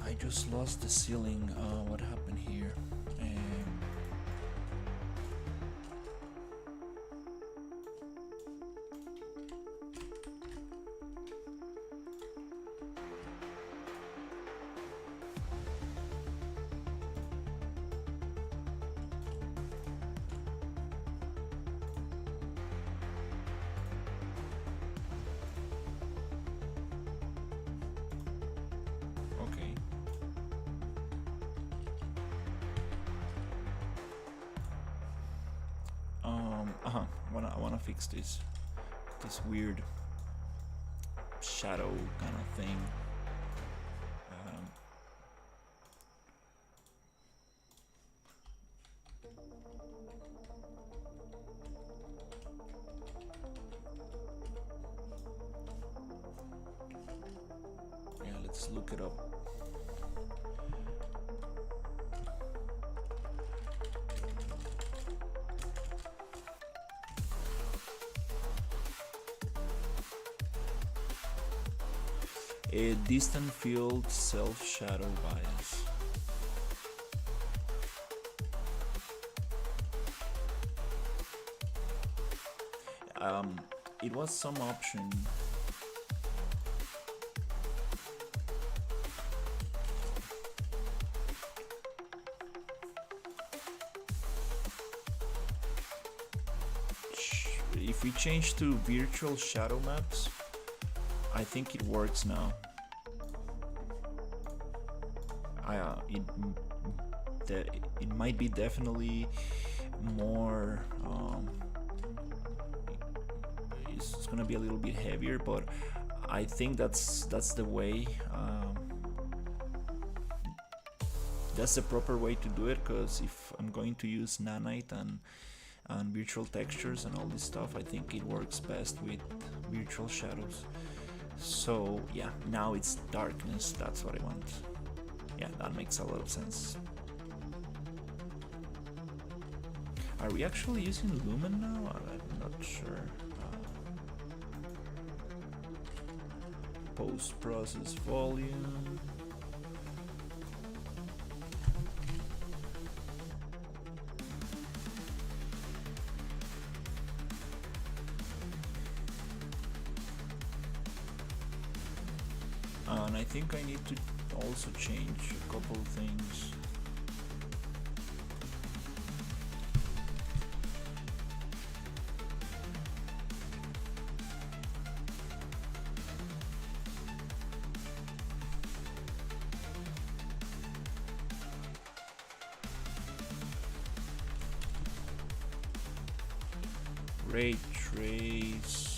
S1: I just lost the ceiling. What happened here? Okay. I wanna fix this weird shadow kind of thing. Yeah, let's look it up. A distant field self-shadow bias. It was some option. If we change to virtual shadow maps, I think it works now. It might be definitely more. It's gonna be a little bit heavier, but I think that's the way. That's the proper way to do it, because if I'm going to use nanite and virtual textures and all this stuff, I think it works best with virtual shadows. So yeah, now it's darkness, that's what I want. Yeah, that makes a lot of sense. Are we actually using lumen now? I'm not sure. Post-process volume. And I think I need to also change a couple of things. ray trace.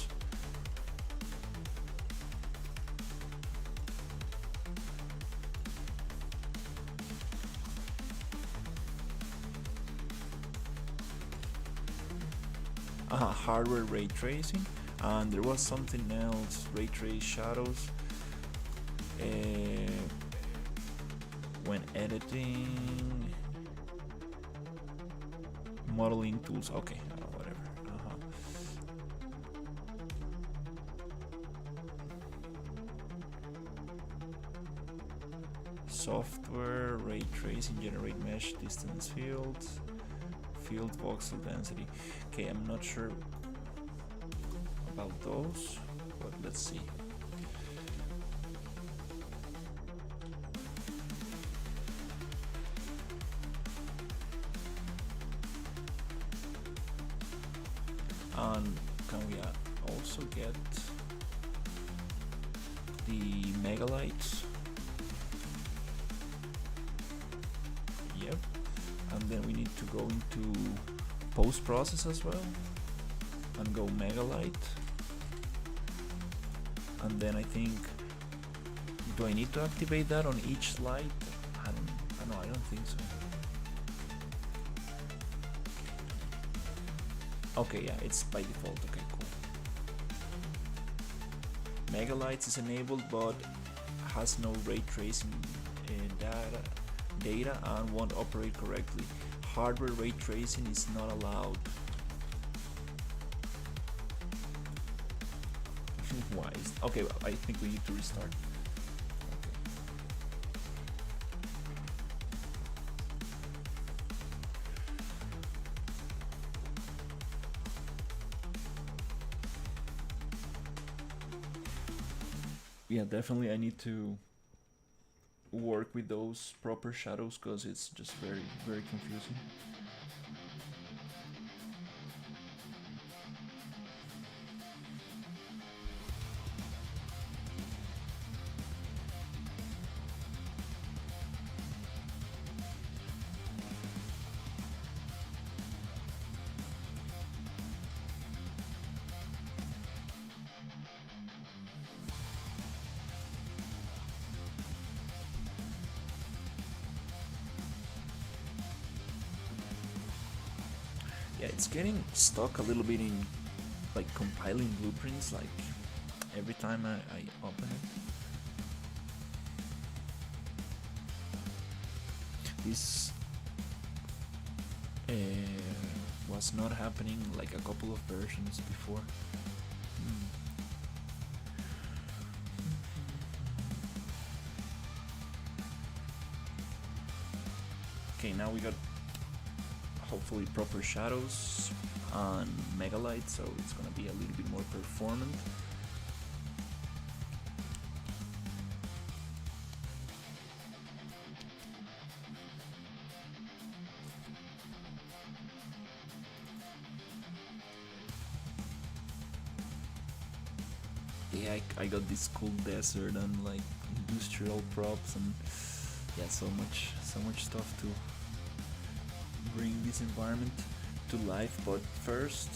S1: Hardware ray tracing, and there was something else, ray trace shadows. When editing, modeling tools, okay, whatever. Software, ray tracing, generate mesh distance fields, field voxel density. Okay, I'm not sure about those, but let's see. And can we also get the megalites? Yep. And then we need to go into post-process as well and go megalite. And then I think, do I need to activate that on each slide? I don't think so. Okay, yeah, it's by default. Okay, cool. Megalites is enabled, but has no ray tracing data and won't operate correctly. Hardware ray tracing is not allowed. Why? Okay, well, I think we need to restart. Yeah, definitely I need to work with those proper shadows because it's just very, very confusing. Yeah, it's getting stuck a little bit in like compiling blueprints, like every time I open it. This was not happening like a couple of versions before. Okay, now we got hopefully proper shadows on megalite, so it's gonna be a little bit more performant. Yeah, I got this cool desert and like industrial props and yeah, so much stuff to bring this environment to life. But first,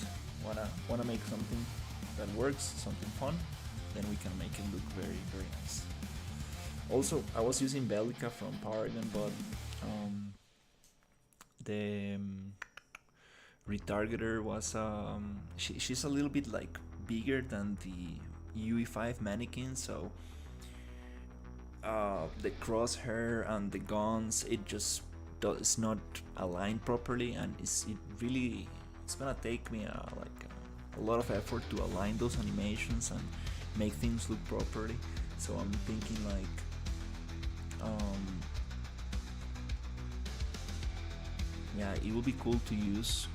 S1: wanna make something that works, something fun. Then we can make it look very, very nice. Also, I was using Bellica from Paragon, but the retargeter was she's a little bit like bigger than the UE5 mannequin, so the crosshair and the guns, it just is not aligned properly, and it's gonna take me a lot of effort to align those animations and make things look properly. So I'm thinking like yeah, it would be cool to use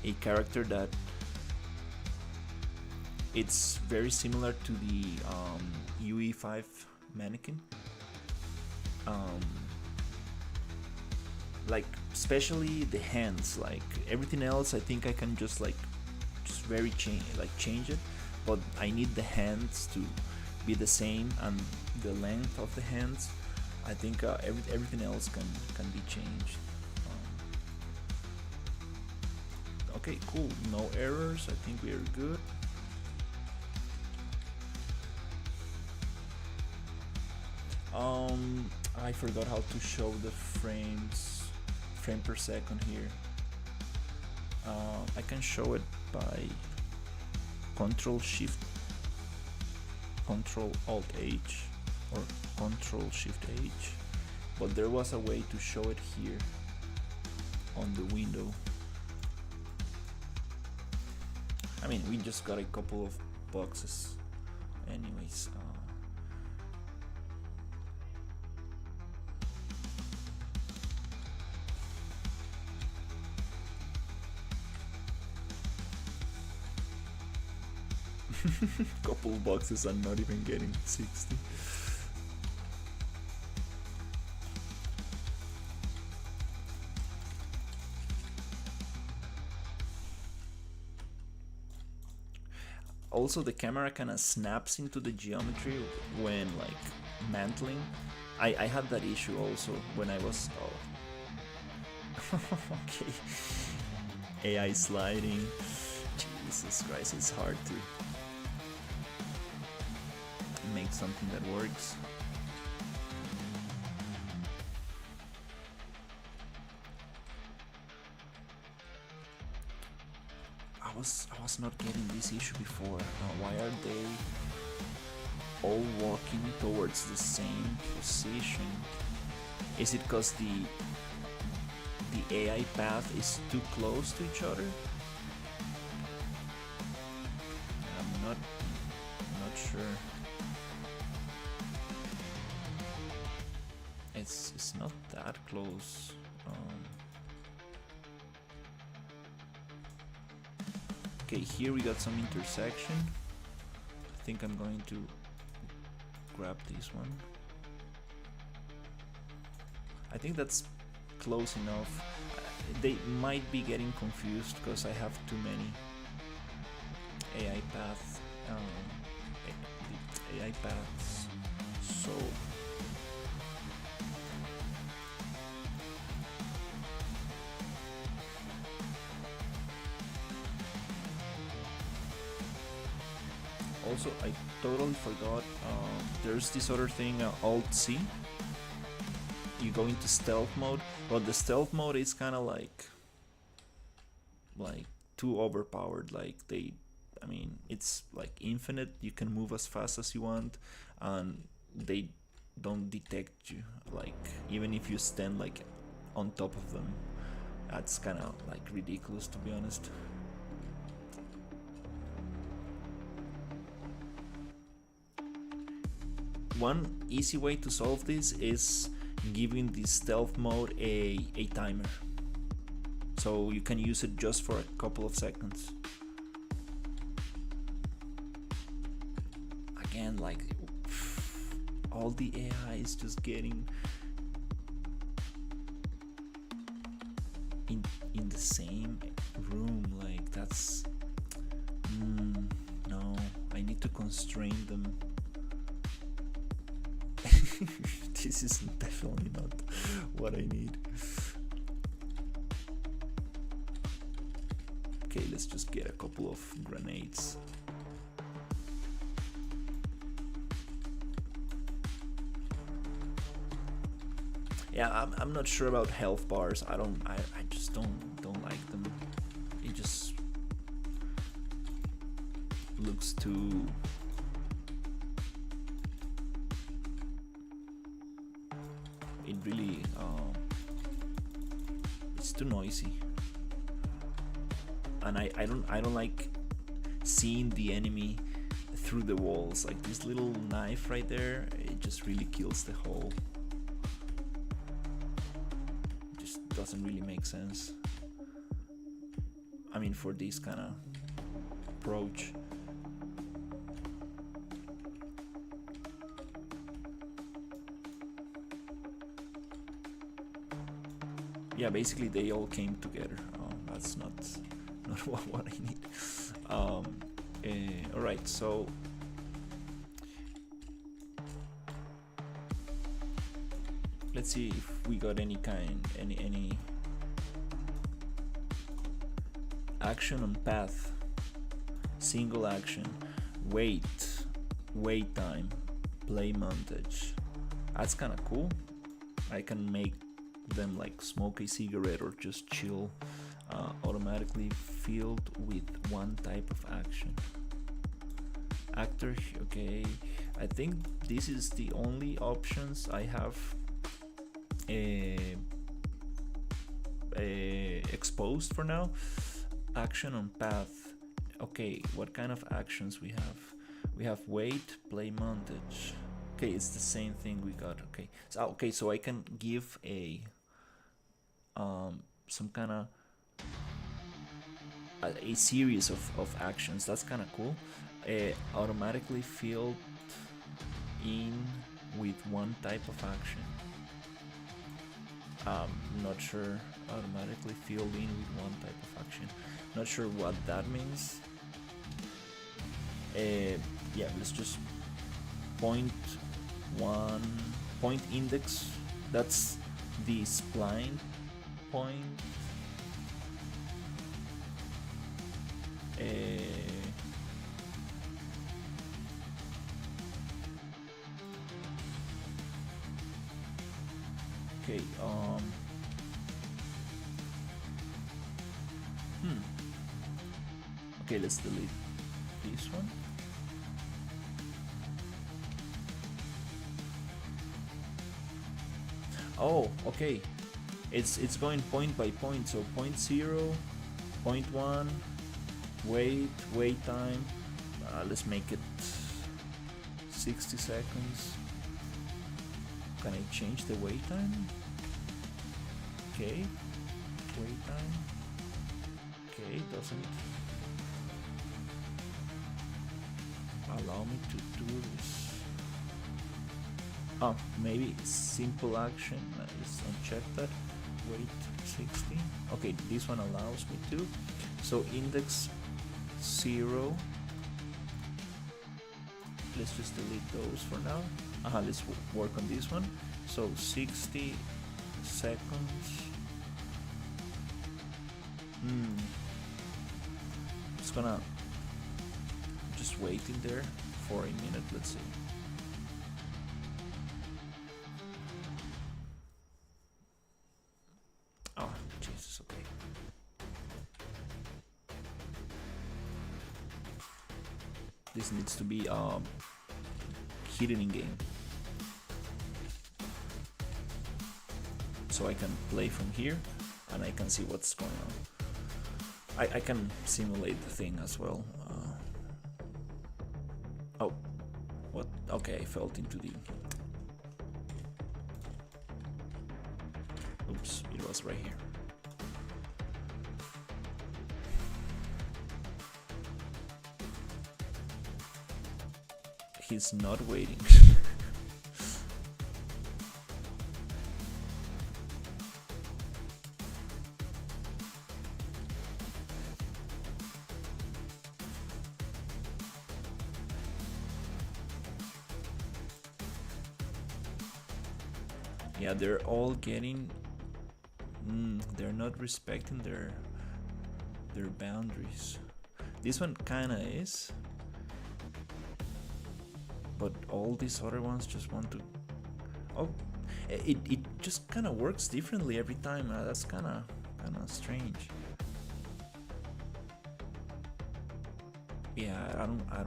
S1: a character that it's very similar to the UE5 mannequin, like especially the hands. Like everything else I think I can just change it, but I need the hands to be the same, and the length of the hands. I think everything else can be changed. Okay, cool. No errors. I think we are good. I forgot how to show the frame per second here. I can show it by Control Shift, Control Alt H, or Control Shift H, but there was a way to show it here on the window. I mean, we just got a couple of boxes anyways. Couple boxes and not even getting 60. Also, the camera kind of snaps into the geometry when like mantling. I had that issue also when I was okay. AI sliding. Jesus Christ, it's hard to make something that works. I was not getting this issue before. Why are they all walking towards the same position? Is it because the AI path is too close to each other? I'm not sure. It's not that close. Okay, here we got some intersection. I think I'm going to grab this one. I think that's close enough. They might be getting confused because I have too many AI paths. AI paths. So also, I totally forgot, there's this other thing, Alt C. You go into stealth mode, but the stealth mode is kind of like too overpowered. Like I mean, it's like infinite. You can move as fast as you want, and they don't detect you. Like even if you stand like on top of them, that's kind of like ridiculous, to be honest. One easy way to solve this is giving the stealth mode a timer, so you can use it just for a couple of seconds. Again, like all the AI is just getting in the same room. Like that's no, I need to constrain them. This is definitely not what I need. Okay, let's just get a couple of grenades. Yeah, I'm not sure about health bars. I just don't like them. It just looks too really it's too noisy, and I don't like seeing the enemy through the walls. Like this little knife right there, it just really kills the whole. Just doesn't really make sense. I mean, for this kind of approach. Yeah, basically they all came together. That's not what I need. All right, so let's see if we got any action on path, single action, wait time, play montage. That's kind of cool. I can make them like smoke a cigarette or just chill, automatically filled with one type of action. Actor, okay, I think this is the only options I have exposed for now. Action on path. Okay, what kind of actions we have? We have wait, play montage. Okay, it's the same thing we got. Okay, so I can give a some kind of a series of actions. That's kind of cool. Automatically filled in with one type of action. Not sure. Automatically filled in with one type of action. Not sure what that means. Yeah, let's just point index. That's the spline point. Okay, okay, let's delete this one. Oh, okay, it's going point by point, so point 0, point 1, wait time, let's make it 60 seconds. Can I change the wait time? Okay, wait time. Okay, doesn't allow me to do this. Oh, maybe simple action. Let's uncheck that. Wait 60. Okay, this one allows me to. So index 0. Let's just delete those for now. Let's work on this one. So 60 seconds. It's gonna just wait in there for a minute. Let's see. Oh, Jesus, okay. This needs to be hidden in game, so I can play from here and I can see what's going on. I can simulate the thing as well. Oh, what? Okay, I fell into the... Oops, it was right here. He's not waiting. Yeah, they're all getting... they're not respecting their boundaries. This one kinda is, but all these other ones just want to... Oh, it just kind of works differently every time. That's kind of strange. Yeah, I don't I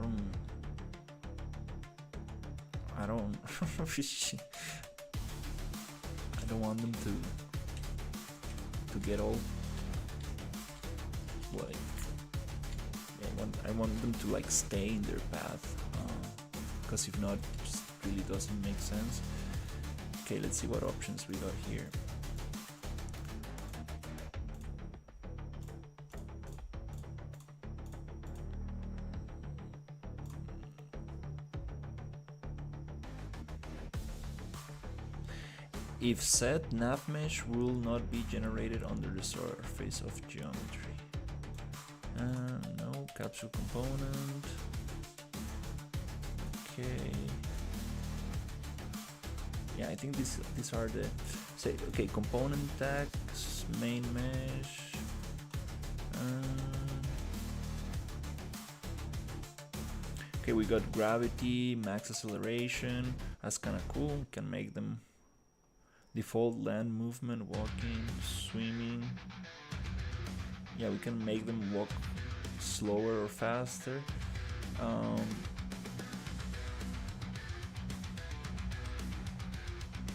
S1: don't want them to get all like... I want them to like stay in their path, because if not, it just really doesn't make sense. Okay, let's see what options we got here. If set nav mesh will not be generated under the surface of geometry. No, capsule component. Okay. Yeah, I think these are the... Say, okay, component tags, main mesh. Okay, we got gravity, max acceleration. That's kind of cool. We can make them default land movement, walking, swimming. Yeah, we can make them walk slower or faster.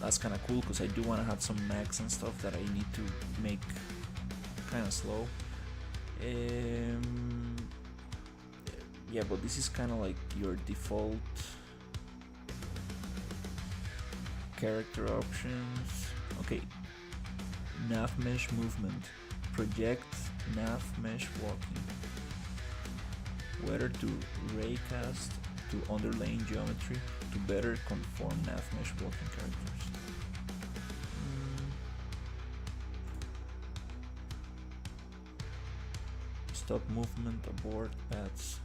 S1: That's kind of cool because I do want to have some max and stuff that I need to make kind of slow. Yeah, but this is kind of like your default character options. Okay, nav mesh movement, project nav mesh walking, whether to raycast to underlaying geometry to better conform nav mesh walking characters. Stop movement abort paths.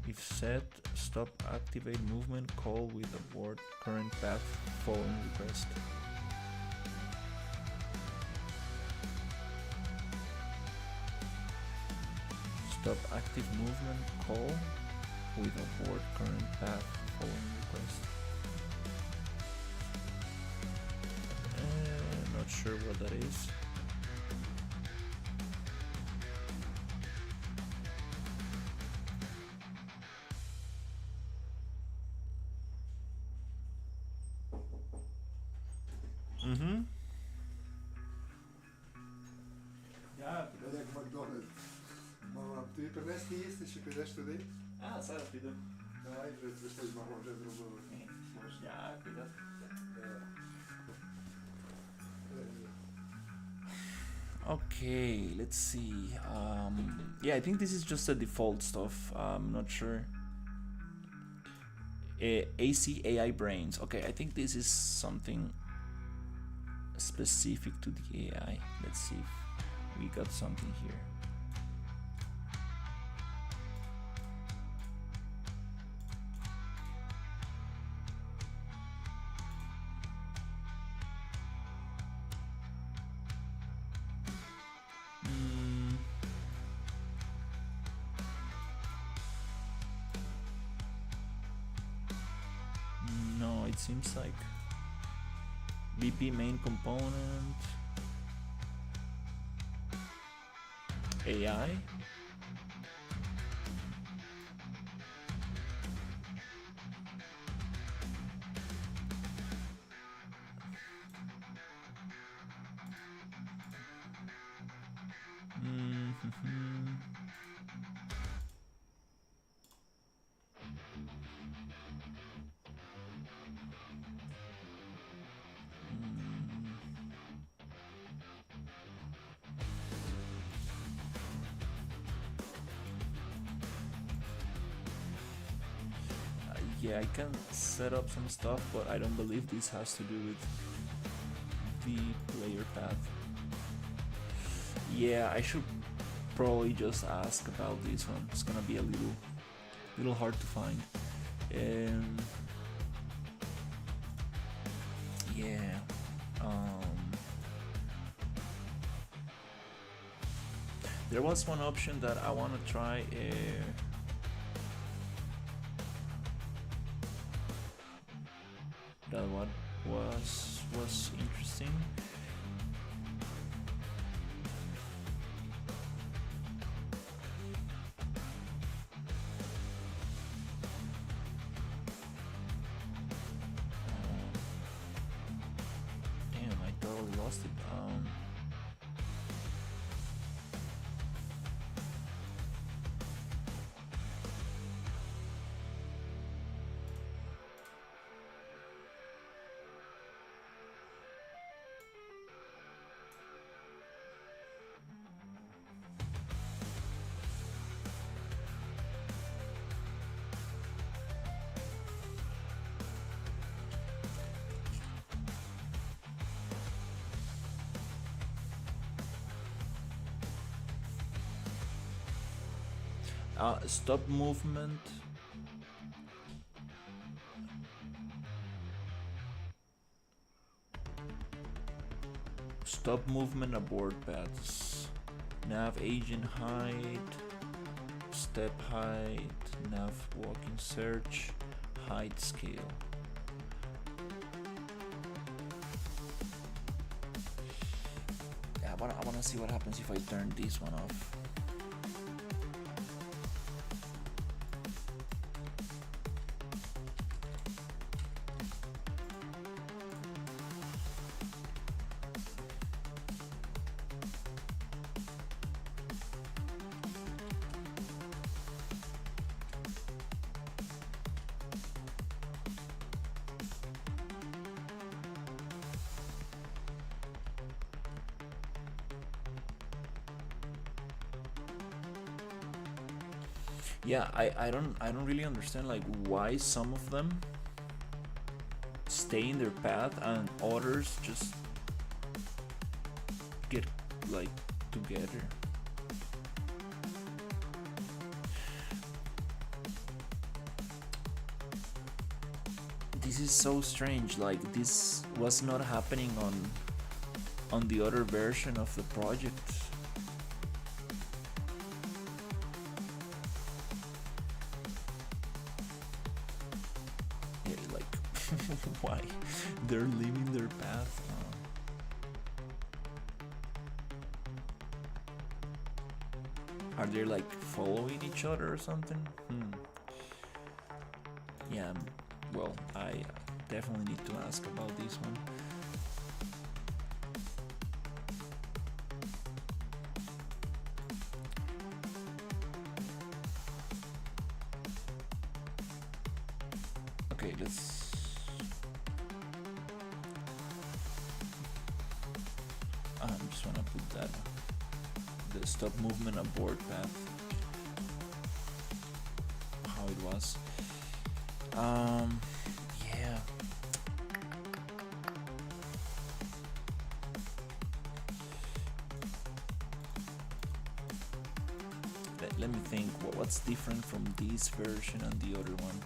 S1: If set, stop activate movement call with abort current path following request. Stop active movement call with abort current path following request. Not sure what that is. Ja,
S2: dat is McDonald's. Maar tu permesti este și pedești tu de?
S1: Ah, să rapidă.
S2: Da, ai vreți să stai mai mult de drumul.
S1: Ja, cuidado. Okay, let's see. Yeah, I think this is just the default stuff. I'm not sure. AC AI brains. Okay, I think this is something specific to the AI. Let's see if we got something here. No, it seems like BP main component, AI. Yeah, I can set up some stuff, but I don't believe this has to do with the player path. Yeah, I should probably just ask about this one. It's gonna be a little hard to find. Yeah. There was one option that I want to try. That one was interesting. Damn, I totally lost it. Stop movement. Stop movement abort paths. Nav agent height. Step height. nav walking search, height scale. Yeah, I wanna see what happens if I turn this one off. Yeah, I don't really understand like why some of them stay in their path and others just get like together. This is so strange, like this was not happening on the other version of the project. Why they're leaving their path. Are they like following each other or something? Yeah, well, I definitely need to ask about this one. Okay, let's I just wanna put that the stop movement abort path how it was. Yeah. Let me think. What's different from this version and the other one?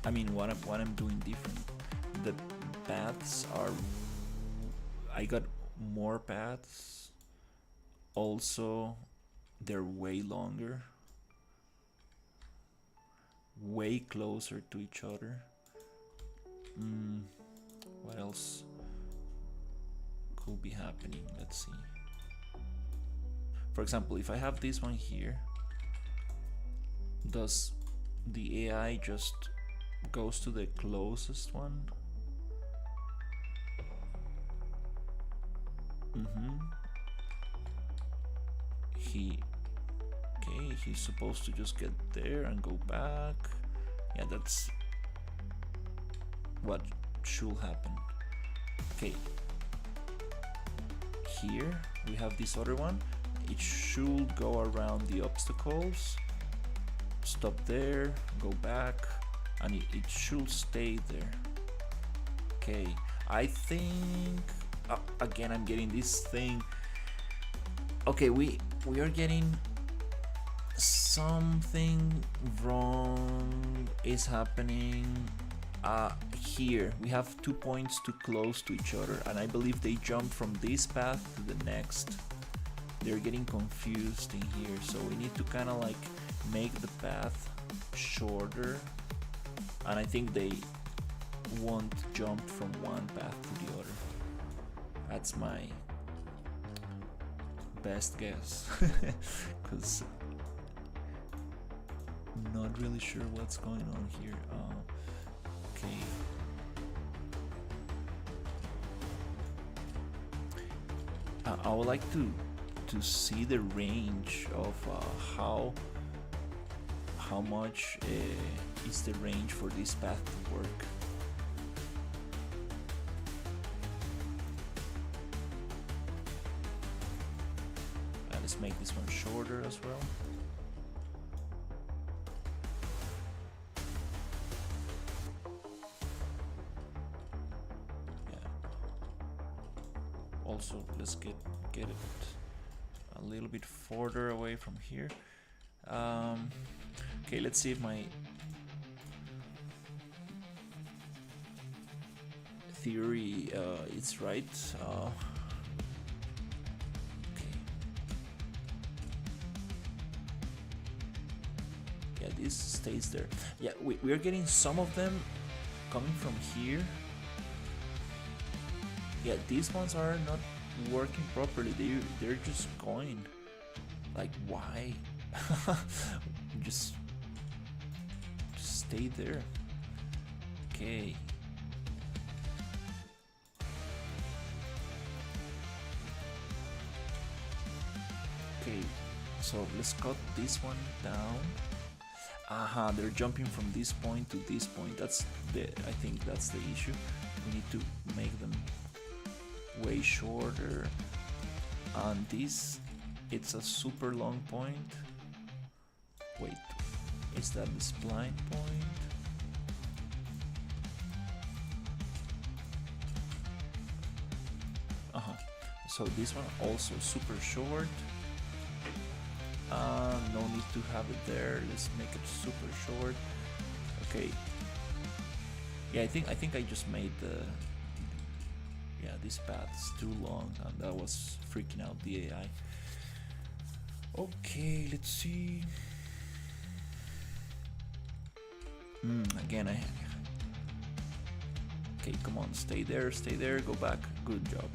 S1: I mean, what I'm doing different. The paths are. I got more paths. Also, they're way longer. Way closer to each other. What else could be happening? Let's see. For example, if I have this one here, does the AI just goes to the closest one? He's supposed to just get there and go back. Yeah, that's what should happen. Okay, here we have this other one. It should go around the obstacles, stop there, go back, and it should stay there. Okay, I think again I'm getting this thing. Okay, we are getting something wrong is happening. Here we have 2 points too close to each other, and I believe they jump from this path to the next. They're getting confused in here, so we need to kind of like make the path shorter, and I think they won't jump from one path to the other. That's my best guess, because not really sure what's going on here. Okay. I would like to see the range of how much is the range for this path to work. Let's make this one shorter as well. Also, let's get it a little bit further away from here. Okay, let's see if my theory is right. Okay. Yeah, this stays there. Yeah, we're getting some of them coming from here. Yeah, these ones are not working properly. They're just going. Like, why? just stay there. Okay. Okay, so let's cut this one down. Aha, they're jumping from this point to this point. I think that's the issue. We need to make them way shorter. And this, it's a super long point. Wait, is that the spline point? So this one also super short. No need to have it there. Let's make it super short. Okay. Yeah, I think I just made this path's too long, and that was freaking out the AI. Okay, let's see. Again, okay, come on, stay there, go back. Good job.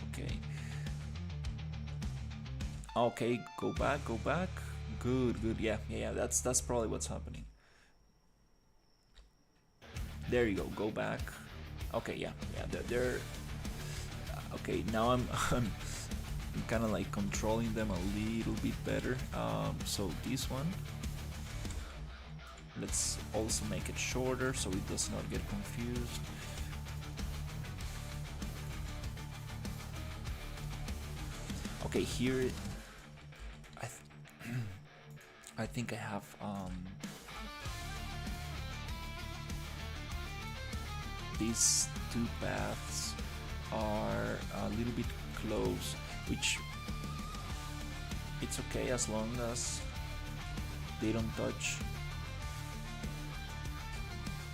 S1: Okay, go back. Good. Yeah. That's probably what's happening. There you go back. Okay, yeah. They're okay. Now I'm kind of like controlling them a little bit better. So this one, let's also make it shorter so it does not get confused. Okay, here I think I have these two paths are a little bit close, which it's okay as long as they don't touch.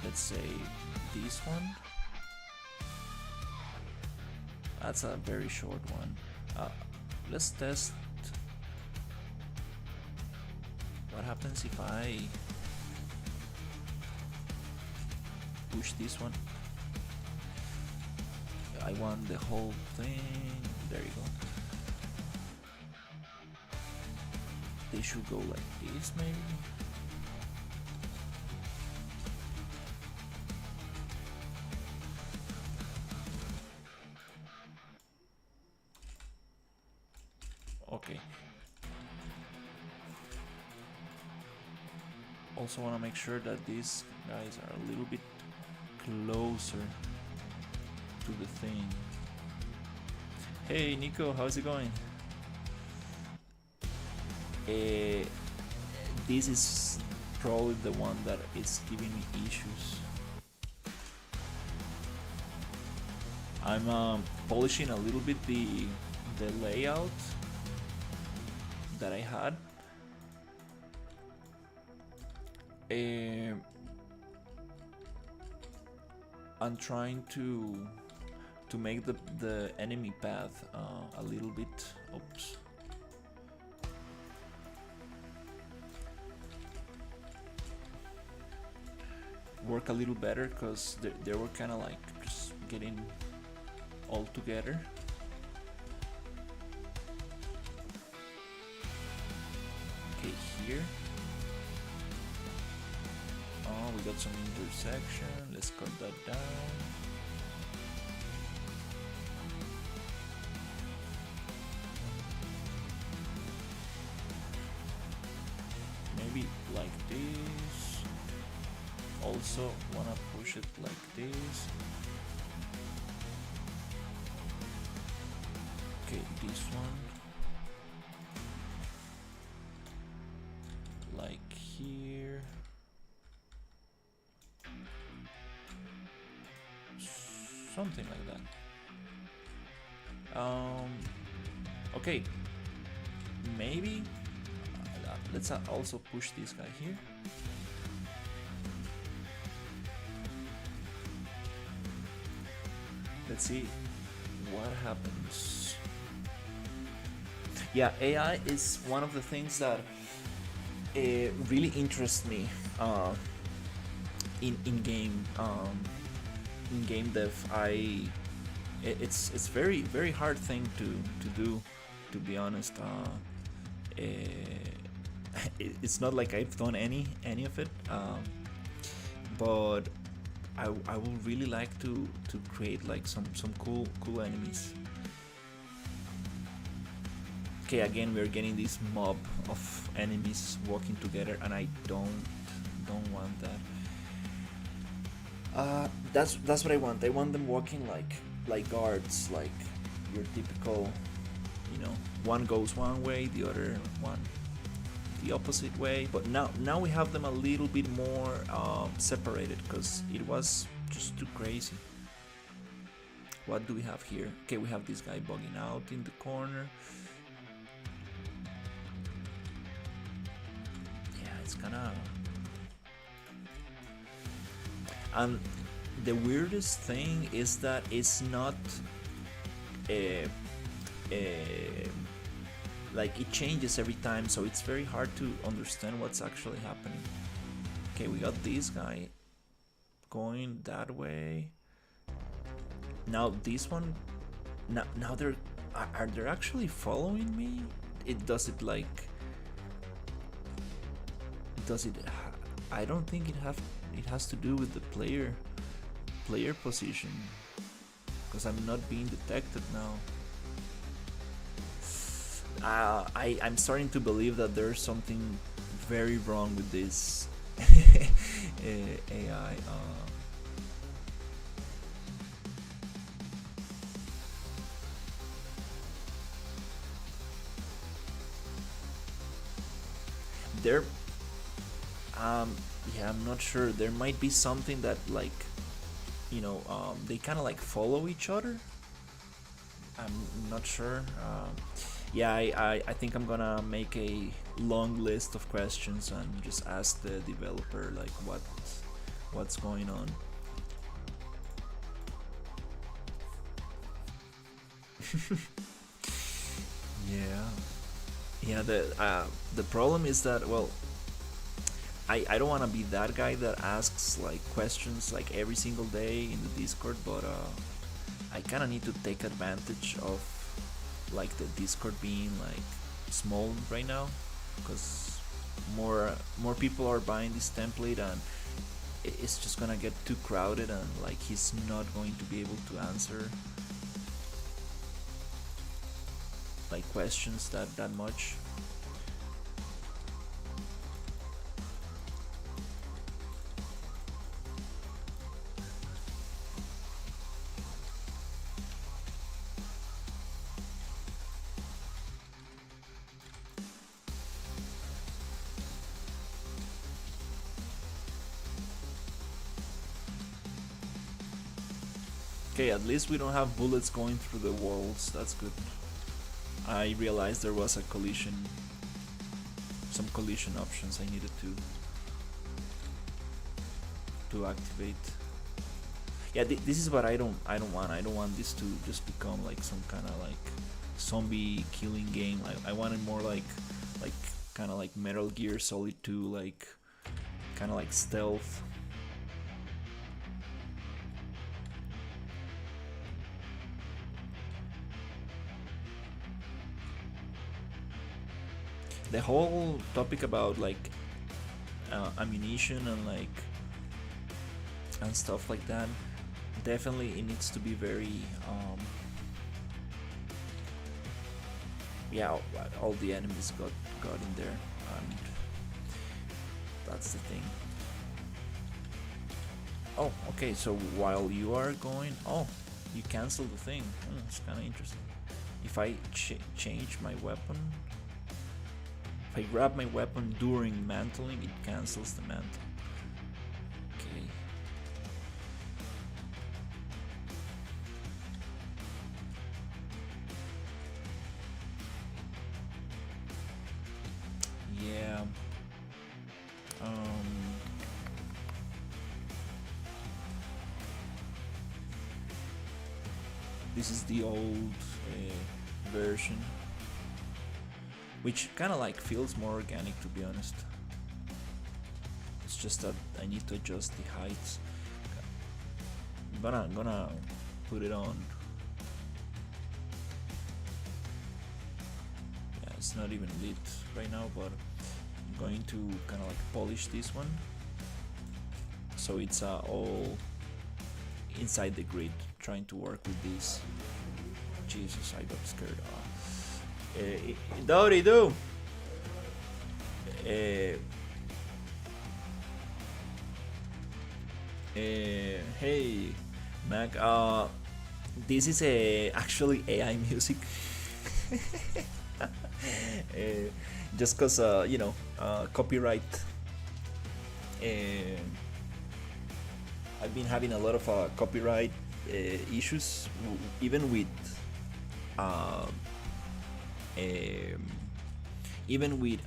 S1: Let's say this one. That's a very short one. Let's test what happens if I push this one. I want the whole thing. There you go. They should go like this, maybe. Okay. Also want to make sure that these guys are a little bit closer to the thing. Hey Nico, how's it going? This is probably the one that is giving me issues. I'm polishing a little bit the layout that I had. I'm trying to make the enemy path a little bit, work a little better, because they were kind of like just getting all together. Okay, here. Oh, we got some intersection. Let's cut that down. Maybe like this. Also wanna push it like this. Okay, this one. Like here. Something like that. Okay. Maybe let's also push this guy here. Let's see what happens. Yeah, AI is one of the things that really interests me in game in game dev. It's very hard thing to do, to be honest. It's not like I've done any of it, but I would really like to create like some cool enemies. Okay, again we're getting this mob of enemies walking together, and I don't want that. That's what I want. I want them walking like guards, like your typical, one goes one way, the other one the opposite way. But now we have them a little bit more separated, because it was just too crazy. What do we have here? Okay, we have this guy bugging out in the corner. Yeah, it's kinda. And the weirdest thing is that it's not like it changes every time, so it's very hard to understand what's actually happening. Okay, we got this guy going that way. Now this one, now they're are they actually following me? It does it like does it? I don't think it has to do with the player position, because I'm not being detected now. I'm starting to believe that there's something very wrong with this AI. There, yeah, I'm not sure. There might be something that like, they kind of like follow each other. I'm not sure. Yeah, I think I'm gonna make a long list of questions and just ask the developer like what's going on. Yeah. The problem is that, well, I don't want to be that guy that asks like questions like every single day in the Discord, but I kind of need to take advantage of like the Discord being like small right now, because more people are buying this template, and it's just gonna get too crowded, and like he's not going to be able to answer like questions that much. Okay, at least we don't have bullets going through the walls. That's good. I realized there was a collision, some collision options I needed to activate. Yeah, this is what I don't want. I don't want this to just become like some kind of like zombie killing game. I want it more like kind of like Metal Gear Solid 2, like kind of like stealth. The whole topic about like ammunition and like and stuff like that, definitely it needs to be very yeah, all the enemies got in there, and that's the thing. Oh, okay, so while you are going, you cancel the thing. It's kind of interesting. If I change my weapon, if I grab my weapon during mantling, it cancels the mantle. Okay. Yeah. This is the old version, which kind of like feels more organic, to be honest. It's just that I need to adjust the heights. I'm gonna put it on. Yeah, it's not even lit right now, but I'm going to kind of like polish this one so it's all inside the grid. Trying to work with this. Jesus, I got scared. Dowdy do. Hey, Mac. This is actually AI music. Just cause copyright. I've been having a lot of copyright issues, even with even with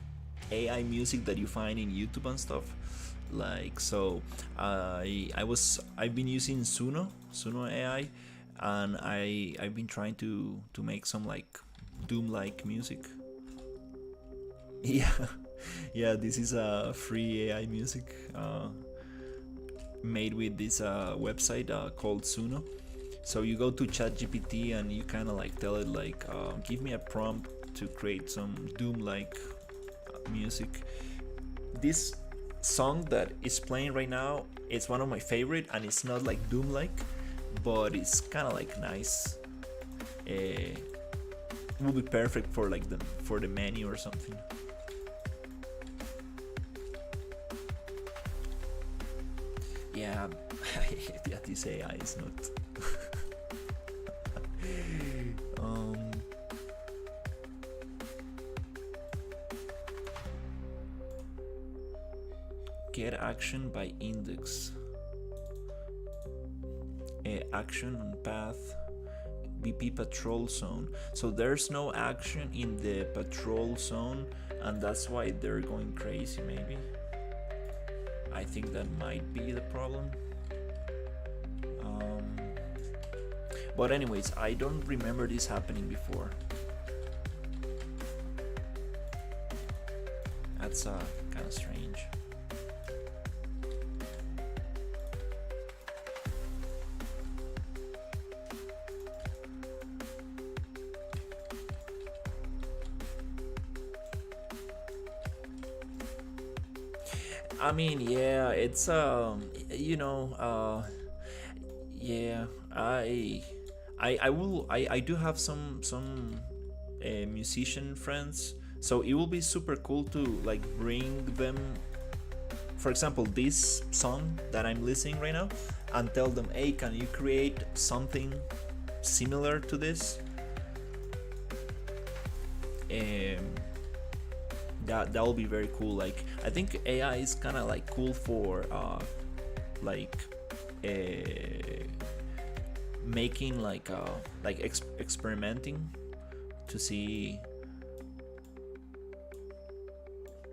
S1: AI music that you find in YouTube and stuff. Like so, I've been using Suno AI, and I've been trying to make some like Doom like music. Yeah, yeah. This is a free AI music made with this website called Suno. So you go to ChatGPT and you kind of like tell it like, give me a prompt to create some Doom like music. This song that is playing right now is one of my favorite, and it's not like Doom like, but it's kind of like nice. It will be perfect for like the menu or something. Yeah, yeah, this AI is not. Get action by index. Action on path. BP patrol zone. So there's no action in the patrol zone, and that's why they're going crazy. Maybe. I think that might be the problem. But anyways, I don't remember this happening before. That's kind of strange. I mean, yeah, it's yeah, I do have some musician friends, so it will be super cool to like bring them, for example, this song that I'm listening right now, and tell them, hey, can you create something similar to this? That will be very cool. Like, I think AI is kind of like cool for making like experimenting to see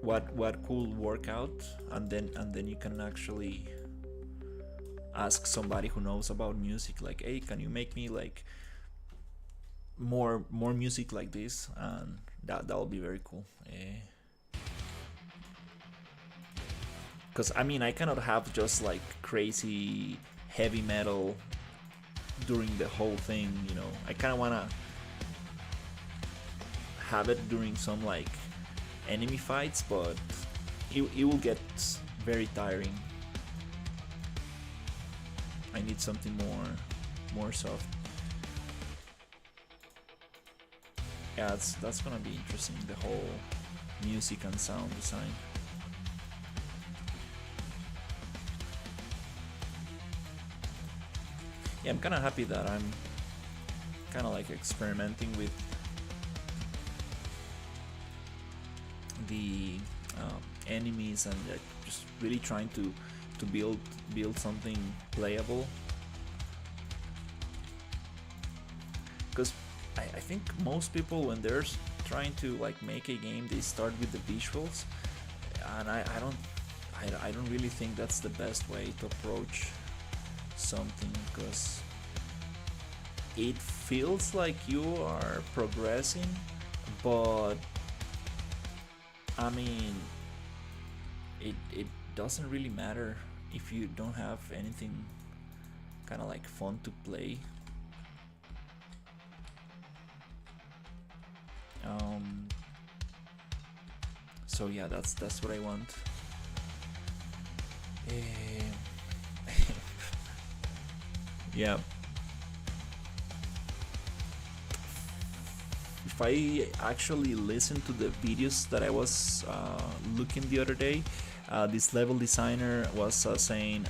S1: what could work out, and then you can actually ask somebody who knows about music, like, hey, can you make me like more music like this? And that'll be very cool. Because I mean, I cannot have just like crazy heavy metal during the whole thing, you know. I kind of want to have it during some like enemy fights, but it will get very tiring. I need something more soft. Yeah, that's gonna be interesting, the whole music and sound design. Yeah, I'm kind of happy that I'm kind of like experimenting with the enemies, and just really trying to build something playable. Because I think most people, when they're trying to like make a game, they start with the visuals, and I don't really think that's the best way to approach something, because it feels like you are progressing, but I mean, it doesn't really matter if you don't have anything kind of like fun to play. So yeah, that's what I want. Yeah. If I actually listen to the videos that I was looking the other day, this level designer was saying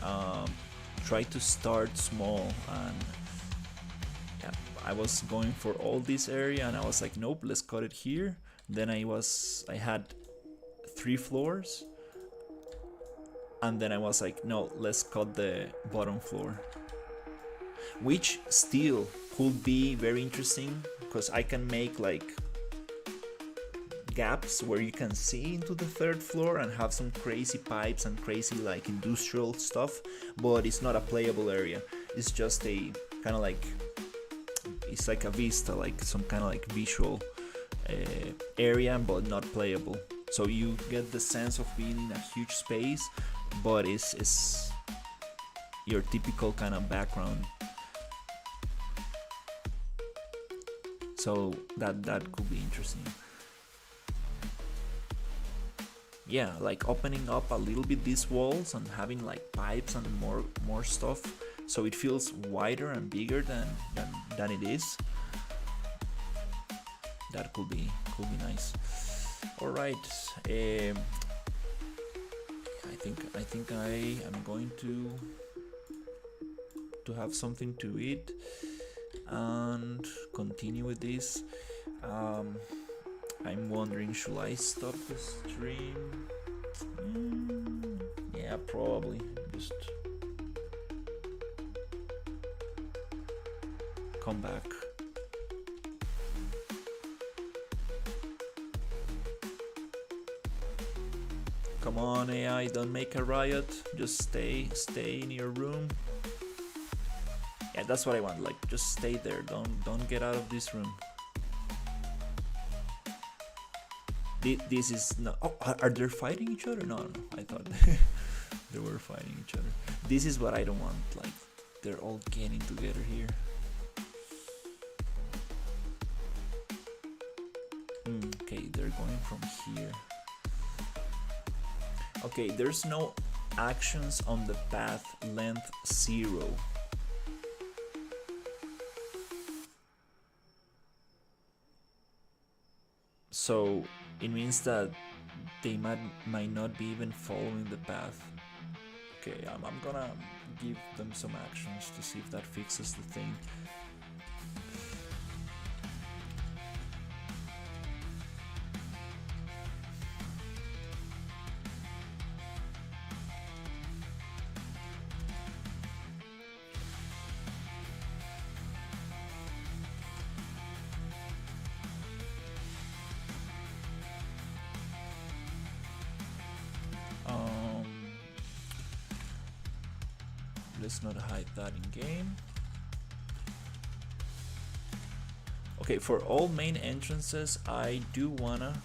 S1: try to start small, and yeah, I was going for all this area and I was like, nope, let's cut it here. Then I had 3 floors, and then I was like, no, let's cut the bottom floor, which still could be very interesting because I can make like gaps where you can see into the 3rd floor and have some crazy pipes and crazy like industrial stuff, but it's not a playable area. It's just a kind of like, it's like a vista, like some kind of like visual area, but not playable. So you get the sense of being in a huge space, but it's your typical kind of background. So that could be interesting. Yeah, like opening up a little bit these walls and having like pipes and more stuff, so it feels wider and bigger than it is. That could be nice. All right, I think I am going to have something to eat and continue with this. I'm wondering, should I stop the stream? Yeah, probably. Just come back. Come on, AI, don't make a riot. Just stay in your room. Yeah, that's what I want. Like, just stay there. Don't get out of this room. This is no. Oh, are they fighting each other? No. I thought they were fighting each other. This is what I don't want. Like, they're all getting together here. Okay, they're going from here. Okay, there's no actions on the path length 0. So it means that they might not be even following the path. Okay, I'm gonna give them some actions to see if that fixes the thing. Let's not hide that in game. Okay, for all main entrances, I do wanna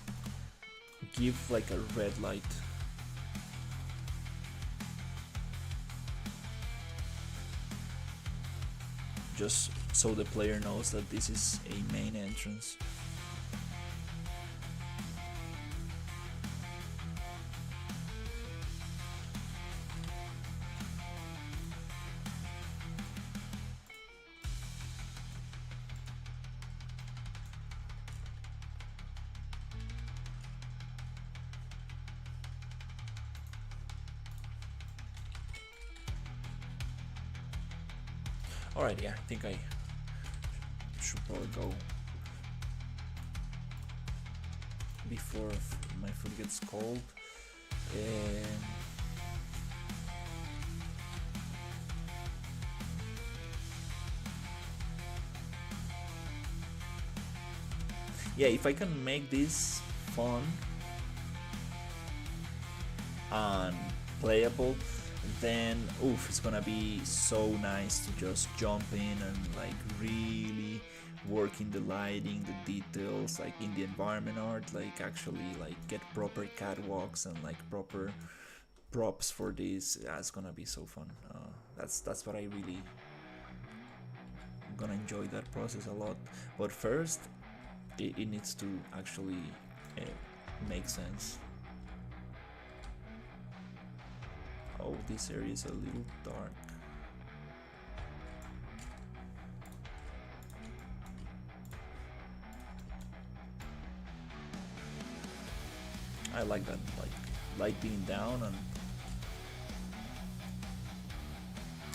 S1: give like a red light. Just so the player knows that this is a main entrance. Alright, yeah, I think I should probably go before my food gets cold. Yeah, if I can make this fun and playable, then oof, it's gonna be so nice to just jump in and like really work in the lighting, the details, like in the environment art, like actually like get proper catwalks and like proper props for this. It's gonna be so fun. That's what I really gonna enjoy that process a lot. But first, it needs to actually make sense. Oh, this area is a little dark. I like that, like light being down and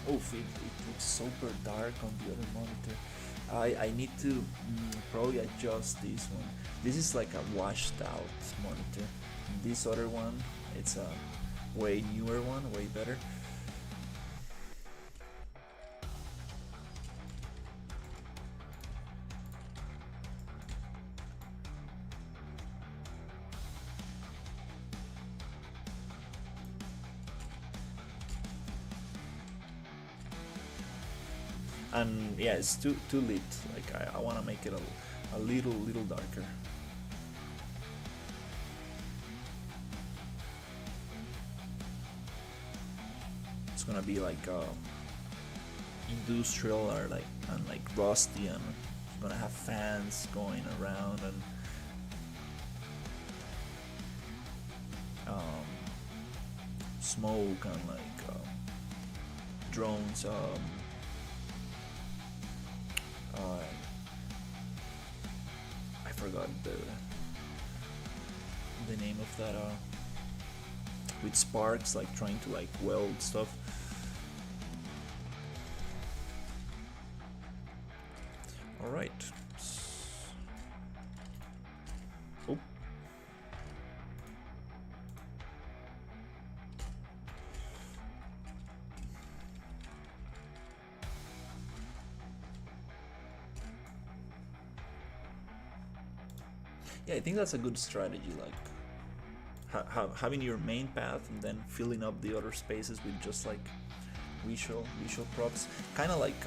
S1: oh, it looks super dark on the other monitor. I need to probably adjust this one. This is like a washed out monitor. This other one, it's a way newer one, way better. And yeah, it's too lit. Like I want to make it a little darker. It's gonna be like industrial or like rusty, and it's gonna have fans going around and smoke and like drones. I forgot the name of that. With sparks, like trying to like weld stuff. All right. Oh. Yeah, I think that's a good strategy, like having your main path and then filling up the other spaces with just like visual props, kind of like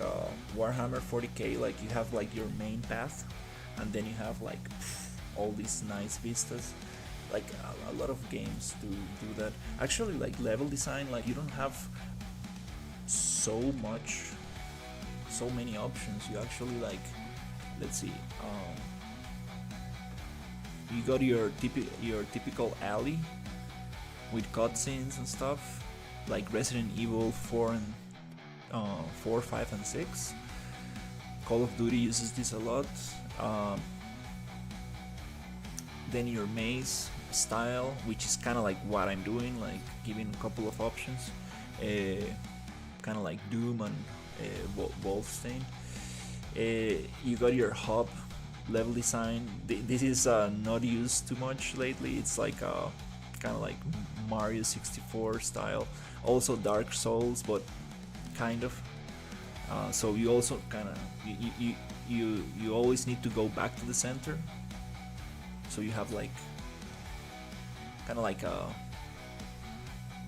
S1: Warhammer 40k. Like you have like your main path and then you have like all these nice vistas. Like a lot of games do that. Actually, like level design, like you don't have so many options. You actually like, let's see, you got your typical alley with cutscenes and stuff, like Resident Evil 4 and 4, 5, and 6. Call of Duty uses this a lot. Then your maze style, which is kind of like what I'm doing, like giving a couple of options, kind of like Doom and Wolfenstein. You got your hub level design. This is not used too much lately. It's like kind of like Mario 64 style, also Dark Souls, but kind of. So you also kind of you always need to go back to the center. So you have like kind of like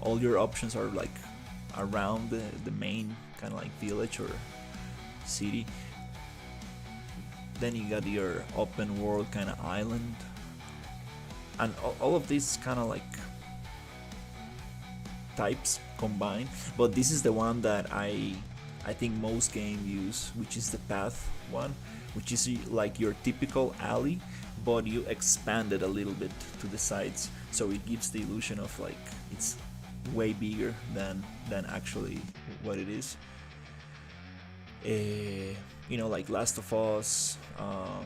S1: all your options are like around the main kind of like village or city. Then you got your open world kind of island, and all of these kind of like types combined. But this is the one that I think most games use, which is the path one, which is like your typical alley, but you expand it a little bit to the sides, so it gives the illusion of like it's way bigger than actually what it is. You know, like Last of Us. I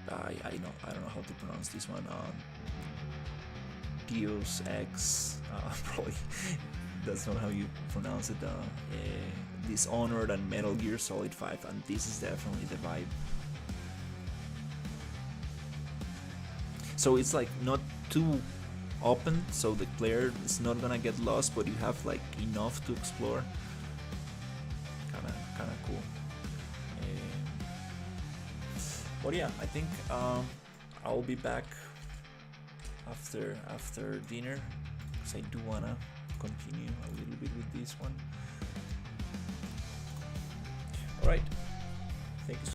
S1: don't know how to pronounce this one. Deus Ex. Probably that's not how you pronounce it. Dishonored and Metal Gear Solid 5, and this is definitely the vibe. So it's like not too open, so the player is not gonna get lost, but you have like enough to explore. Kinda cool. But yeah, I think I'll be back after dinner, because I do wanna continue a little bit with this one. All right, thank you.